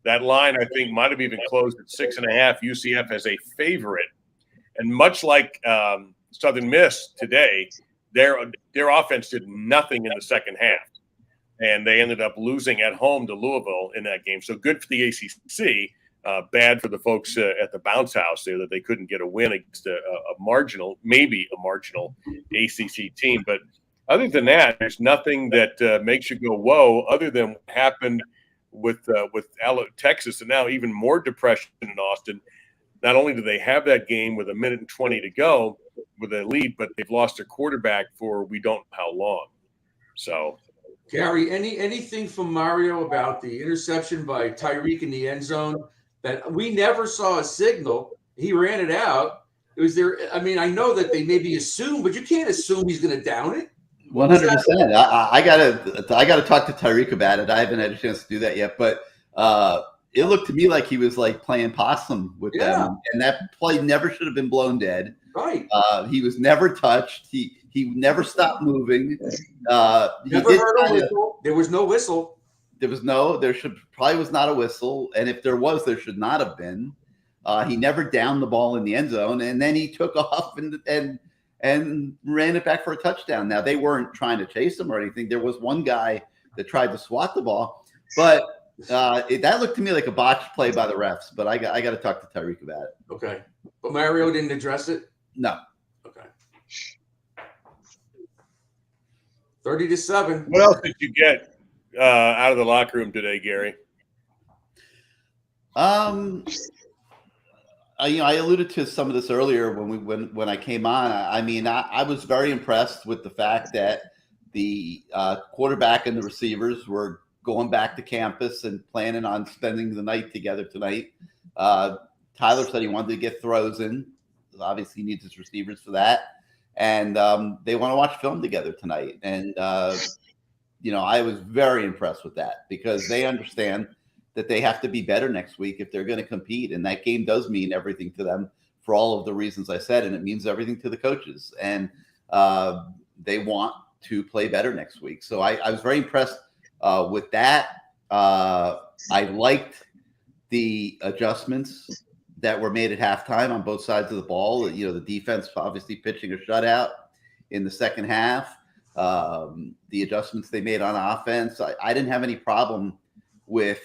That line, I think, might have even closed at 6.5. UCF as a favorite, and much like Southern Miss today, their offense did nothing in the second half. And they ended up losing at home to Louisville in that game. So good for the ACC, bad for the folks at the bounce house there that they couldn't get a win against maybe a marginal ACC team. But other than that, there's nothing that makes you go, whoa, other than what happened with Texas, and now even more depression in Austin. Not only do they have that game with 1:20 to go with a lead, but they've lost their quarterback for we don't know how long. So – Gary, anything from Mario about the interception by Tyreek in the end zone that we never saw a signal? He ran it out. Was there? I mean, I know that they maybe assume, but you can't assume he's going to down it. 100%. I gotta talk to Tyreek about it. I haven't had a chance to do that yet, but it looked to me like he was like playing possum with them, and that play never should have been blown dead. Right. He was never touched. He never stopped moving. Never heard a whistle. There was no whistle. There probably was not a whistle. And if there was, there should not have been. He never downed the ball in the end zone. And then he took off and ran it back for a touchdown. Now, they weren't trying to chase him or anything. There was one guy that tried to swat the ball. But that looked to me like a botched play by the refs. But I got to talk to Tyreek about it. Okay. But Mario didn't address it? No. Okay. 30-7. What else did you get out of the locker room today, Gary? I alluded to some of this earlier when I came on. I mean, I was very impressed with the fact that the quarterback and the receivers were going back to campus and planning on spending the night together tonight. Tyler said he wanted to get throws in. Obviously, he needs his receivers for that. And they want to watch film together tonight. And, I was very impressed with that because they understand that they have to be better next week if they're going to compete. And that game does mean everything to them for all of the reasons I said. And it means everything to the coaches. And they want to play better next week. So I was very impressed with that. I liked the adjustments that were made at halftime on both sides of the ball. The defense obviously pitching a shutout in the second half. The adjustments they made on offense. I didn't have any problem with,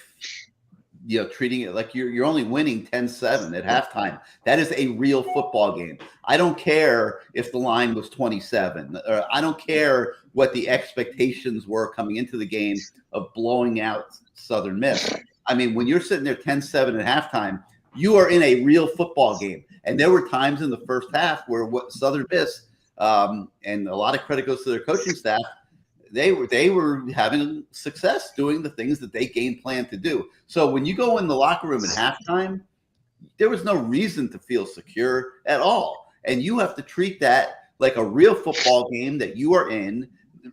treating it like you're only winning 10-7 at halftime. That is a real football game. I don't care if the line was 27. Or I don't care what the expectations were coming into the game of blowing out Southern Miss. I mean, when you're sitting there 10-7 at halftime, you are in a real football game. And there were times in the first half where what Southern Miss, and a lot of credit goes to their coaching staff, they were having success doing the things that they game planned to do. So when you go in the locker room at halftime, there was no reason to feel secure at all. And you have to treat that like a real football game that you are in,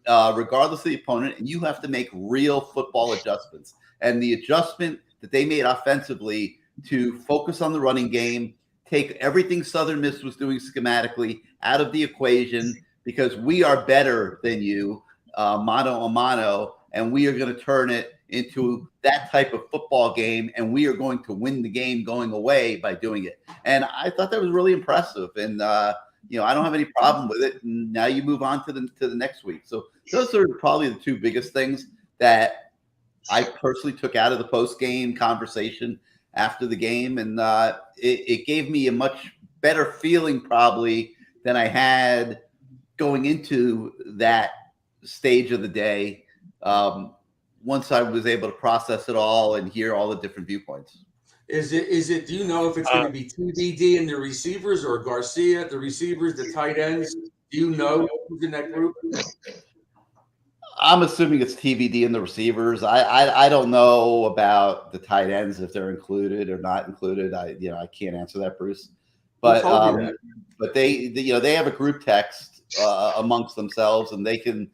regardless of the opponent, and you have to make real football adjustments. And the adjustment that they made offensively to focus on the running game, take everything Southern Miss was doing schematically out of the equation, because we are better than you, mano a mano, and we are going to turn it into that type of football game, and we are going to win the game going away by doing it. And I thought that was really impressive. And I don't have any problem with it. And now you move on to the next week. So those are probably the two biggest things that I personally took out of the post-game conversation after the game. And it gave me a much better feeling probably than I had going into that stage of the day, once I was able to process it all and hear all the different viewpoints. Is it, do you know if it's going to be TBD in the receivers or Garcia, the receivers, the tight ends? Do you know who's in that group? I'm assuming it's TBD in the receivers. I don't know about the tight ends, if they're included or not included. I can't answer that, Bruce. But they have a group text amongst themselves, and they can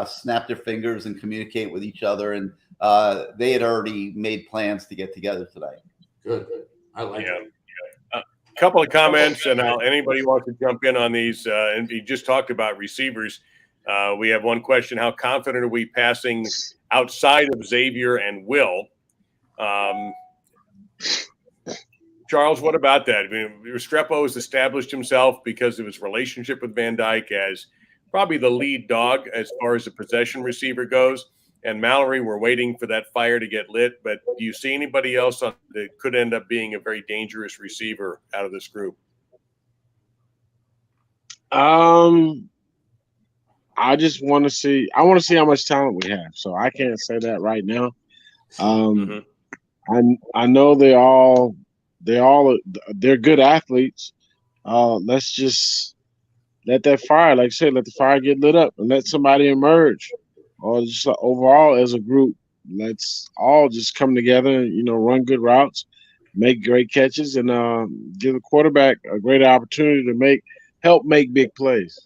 snap their fingers and communicate with each other. And they had already made plans to get together tonight. Good. I like it. A couple of comments, and anybody wants to jump in on these. And you just talked about receivers. We have one question: how confident are we passing outside of Xavier and Will? Charles, what about that? I mean, Restrepo has established himself because of his relationship with Van Dyke as probably the lead dog as far as the possession receiver goes. And Mallory, we're waiting for that fire to get lit. But do you see anybody else that could end up being a very dangerous receiver out of this group? I just want to see. I want to see how much talent we have. So I can't say that right now. I know they're good athletes. Let's just let that fire, like I said, let the fire get lit up and let somebody emerge. Or just overall as a group, let's all just come together and, run good routes, make great catches, and give the quarterback a great opportunity to help make big plays.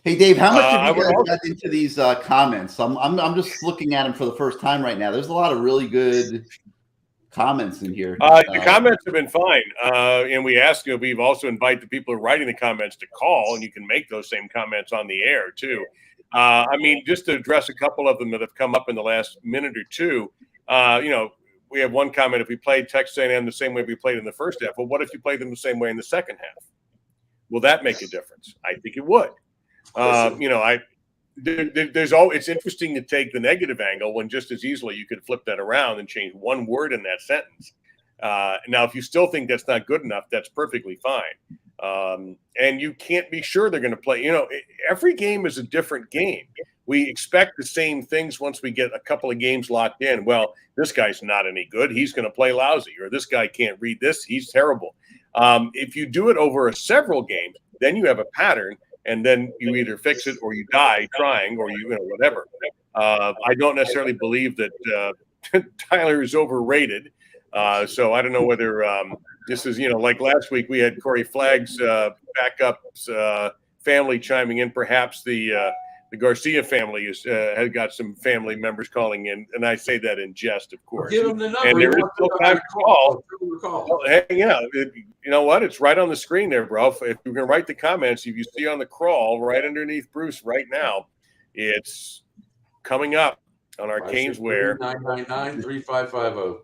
Hey, Dave, how much have you guys got into these comments? I'm just looking at them for the first time right now. There's a lot of really good comments in here. The comments have been fine. And we've also invited the people who are writing the comments to call, and you can make those same comments on the air too. Just to address a couple of them that have come up in the last minute or two, we have one comment: if we played Texas A&M the same way we played in the first half, well, what if you played them the same way in the second half? Will that make a difference? I think it would. It's interesting to take the negative angle when just as easily you could flip that around and change one word in that sentence. Now, if you still think that's not good enough, that's perfectly fine. And you can't be sure they're going to play. Every game is a different game. We expect the same things once we get a couple of games locked in. Well, this guy's not any good. He's going to play lousy. Or this guy can't read this. He's terrible. If you do it over several games, then you have a pattern, and then you either fix it or you die trying, or whatever. I don't necessarily believe that Tyler is overrated. So I don't know whether this is, like last week we had Corey Flagg's backup's family chiming in. Perhaps the Garcia family has got some family members calling in, and I say that in jest, of course. Give them the number. And there is still time to call. Well, hey, you know what? It's right on the screen there, bro. If you're going to write the comments, if you see on the crawl right underneath Bruce right now, it's coming up on our CanesWear. 999-3550.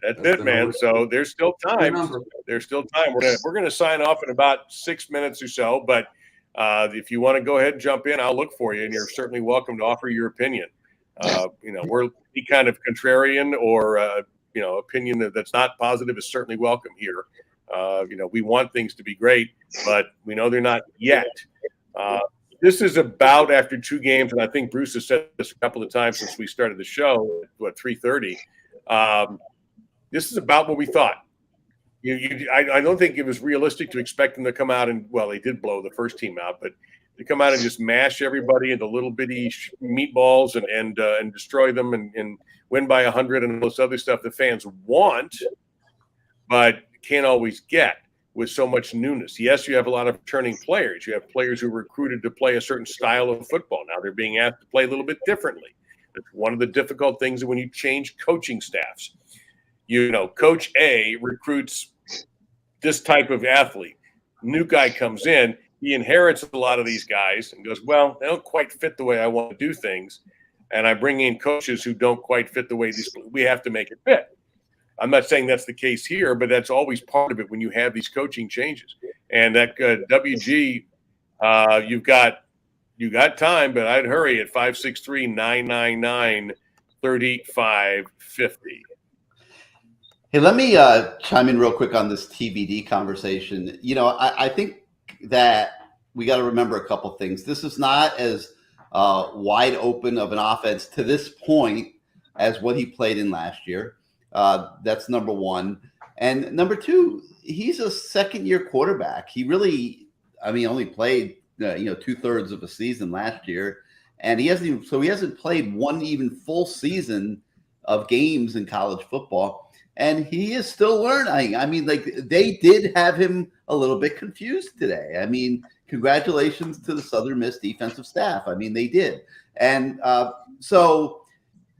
That's it, man. So there's still time. There's still time. We're gonna sign off in about 6 minutes or so. But if you want to go ahead and jump in, I'll look for you, and you're certainly welcome to offer your opinion. We're any kind of contrarian or opinion that's not positive is certainly welcome here. We want things to be great, but we know they're not yet. This is about after 2 games, and I think Bruce has said this a couple of times since we started the show. 3:30. This is about what we thought. I don't think it was realistic to expect them to come out and, well, they did blow the first team out, but to come out and just mash everybody into little bitty meatballs and destroy them and win by 100 and all this other stuff the fans want, but can't always get with so much newness. Yes, you have a lot of returning players. You have players who are recruited to play a certain style of football. Now they're being asked to play a little bit differently. It's one of the difficult things when you change coaching staffs. You know, Coach A recruits this type of athlete. New guy comes in, he inherits a lot of these guys and goes, well, they don't quite fit the way I want to do things. And I bring in coaches who don't quite fit the way we have to make it fit. I'm not saying that's the case here, but that's always part of it when you have these coaching changes. And that WG, you got time, but I'd hurry at 563-999-3550. Hey, let me chime in real quick on this TBD conversation. You know, I think that we got to remember a couple things. This is not as wide open of an offense to this point as what he played in last year. That's number one. And number two, he's a second-year quarterback. He really, only played, 2/3 of a season last year. And he hasn't played one even full season of games in college football. And he is still learning. They did have him a little bit confused today. Congratulations to the Southern Miss defensive staff. They did. And so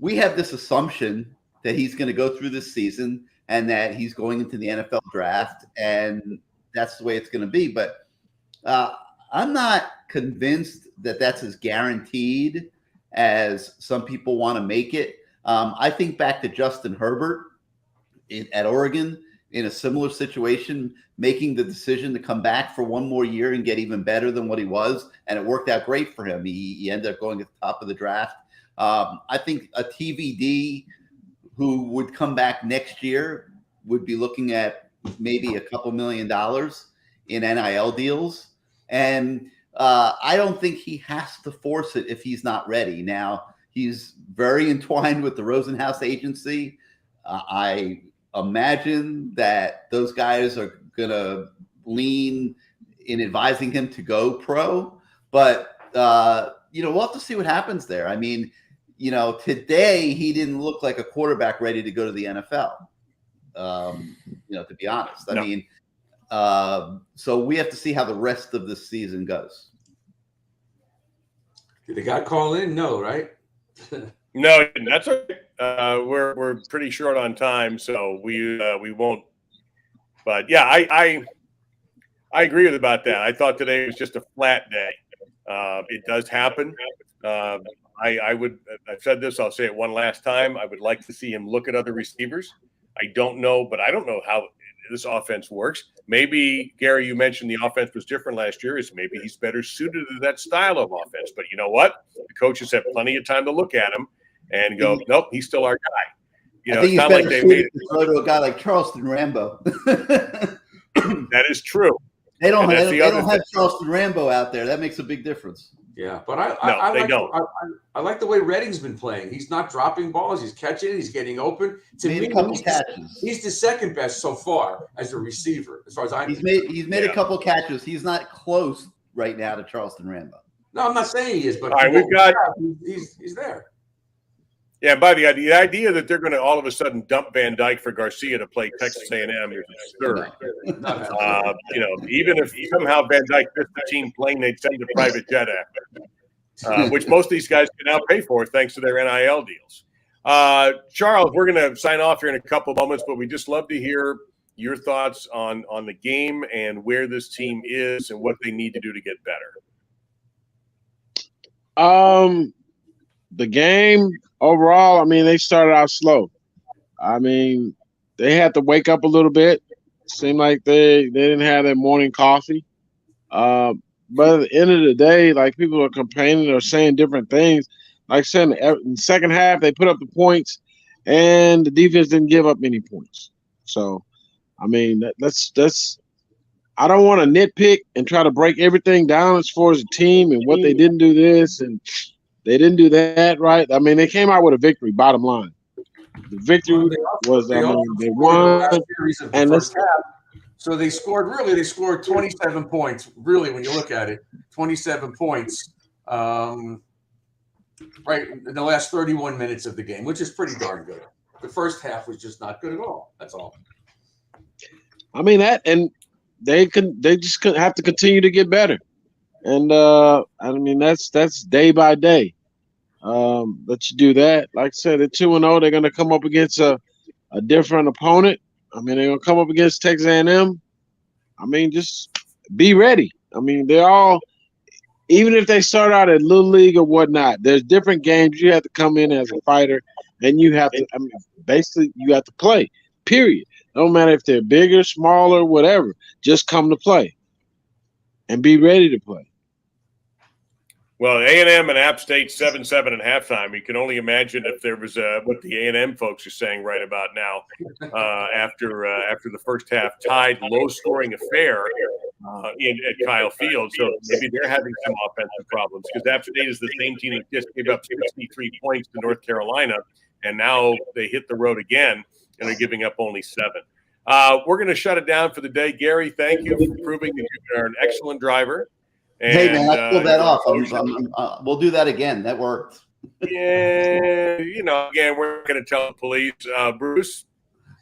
we have this assumption that he's going to go through this season and that he's going into the NFL draft, and that's the way it's going to be. But I'm not convinced that that's as guaranteed as some people want to make it. I think back to Justin Herbert at Oregon in a similar situation, making the decision to come back for one more year and get even better than what he was, and it worked out great for him. He ended up going at the top of the draft. I think a TVD who would come back next year would be looking at maybe a couple $1 million in NIL deals. And I don't think he has to force it if he's not ready. Now, he's very entwined with the Rosenhaus agency. I imagine that those guys are going to lean in advising him to go pro. But, we'll have to see what happens there. Today he didn't look like a quarterback ready to go to the NFL, to be honest. So we have to see how the rest of the season goes. Did the guy call in? No, right? No, that's okay. We're pretty short on time, so we won't. But yeah, I agree with about that. I thought today was just a flat day. It does happen. I've said this, I'll say it one last time. I would like to see him look at other receivers. I don't know how this offense works. Maybe, Gary, you mentioned the offense was different last year. Maybe he's better suited to that style of offense. But you know what? The coaches have plenty of time to look at him and go, nope, he's still our guy. I think it's not like they made it to throw to a guy like Charleston Rambo. That is true. They don't have Charleston Rambo out there. That makes a big difference. Yeah, but I like the way Redding's been playing. He's not dropping balls. He's catching. He's getting open. To me, he's the second best so far as a receiver, as far as I'm. He's made a couple catches. He's not close right now to Charleston Rambo. No, I'm not saying he is, but he's there. Yeah, by the idea that they're going to all of a sudden dump Van Dyke for Garcia to play Texas A&M is absurd. Even if somehow Van Dyke missed the team plane, they'd send a private jet after, which most of these guys can now pay for thanks to their NIL deals. Charles, we're going to sign off here in a couple of moments, but we just love to hear your thoughts on the game and where this team is and what they need to do to get better. The game overall, they started out slow. They had to wake up a little bit. Seemed like they didn't have their morning coffee. But at the end of the day, like, people are complaining or saying different things. Like I said, in the second half, they put up the points, and the defense didn't give up any points. So, that's I don't want to nitpick and try to break everything down as far as the team and what they didn't do this and they didn't do that, right? They came out with a victory, bottom line. The victory was, they won. And So they scored 27 points. Really, when you look at it, 27 points. Right in the last 31 minutes of the game, which is pretty darn good. The first half was just not good at all. That's all. I mean that, and they just have to continue to get better. And I mean that's day by day. Let you do that. Like I said, they're 2-0. They're going to come up against a different opponent. I mean, they're going to come up against Texas A&M. I mean, just be ready. I mean, they're all. Even if they start out at Little League or whatnot, there's different games. You have to come in as a fighter, and you have to, I mean, basically, you have to play, period. No matter if they're bigger, smaller, whatever. Just come to play and be ready to play. Well, A&M and App State 7-7 at halftime. You can only imagine if there was what the A&M folks are saying right about now after the first half tied low-scoring affair at Kyle Field. So maybe they're having some offensive problems because App State is the same team that just gave up 63 points to North Carolina, and now they hit the road again and are giving up only 7. We're going to shut it down for the day. Gary, thank you for proving that you are an excellent driver. And, hey, man, I pulled that off. We'll do that again. That worked. Yeah, again, we're going to tell the police. Bruce,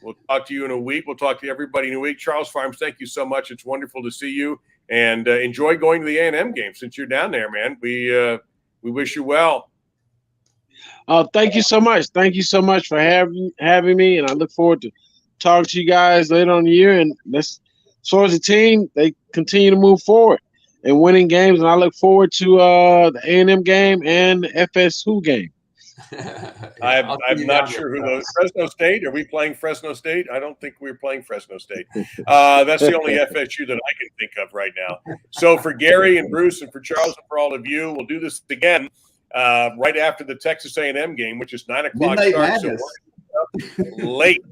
we'll talk to you in a week. We'll talk to everybody in a week. Charles Pharms, thank you so much. It's wonderful to see you. And enjoy going to the A&M game since you're down there, man. We wish you well. Thank you so much. Thank you so much for having me, and I look forward to talking to you guys later on in the year. And as far as the team, they continue to move forward and winning games, and I look forward to the A&M game and the FSU game. I'm not sure who those. Fresno State? Are we playing Fresno State? I don't think we're playing Fresno State. That's the only FSU that I can think of right now. So for Gary and Bruce and for Charles and for all of you, we'll do this again right after the Texas A&M game, which is 9 o'clock start. So late.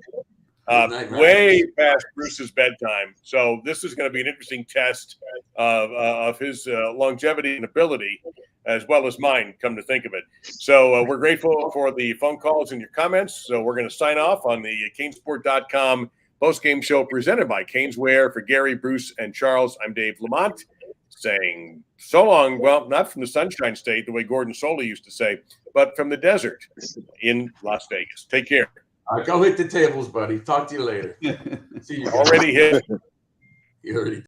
Way past Bruce's bedtime. So this is going to be an interesting test of his longevity and ability, as well as mine, come to think of it. So we're grateful for the phone calls and your comments. So we're going to sign off on the CanesPort.com postgame show presented by CanesWear. For Gary, Bruce, and Charles, I'm Dave Lamont saying so long. Well, not from the Sunshine State, the way Gordon Soley used to say, but from the desert in Las Vegas. Take care. Go hit the tables, buddy. Talk to you later. See you. Already hit. You already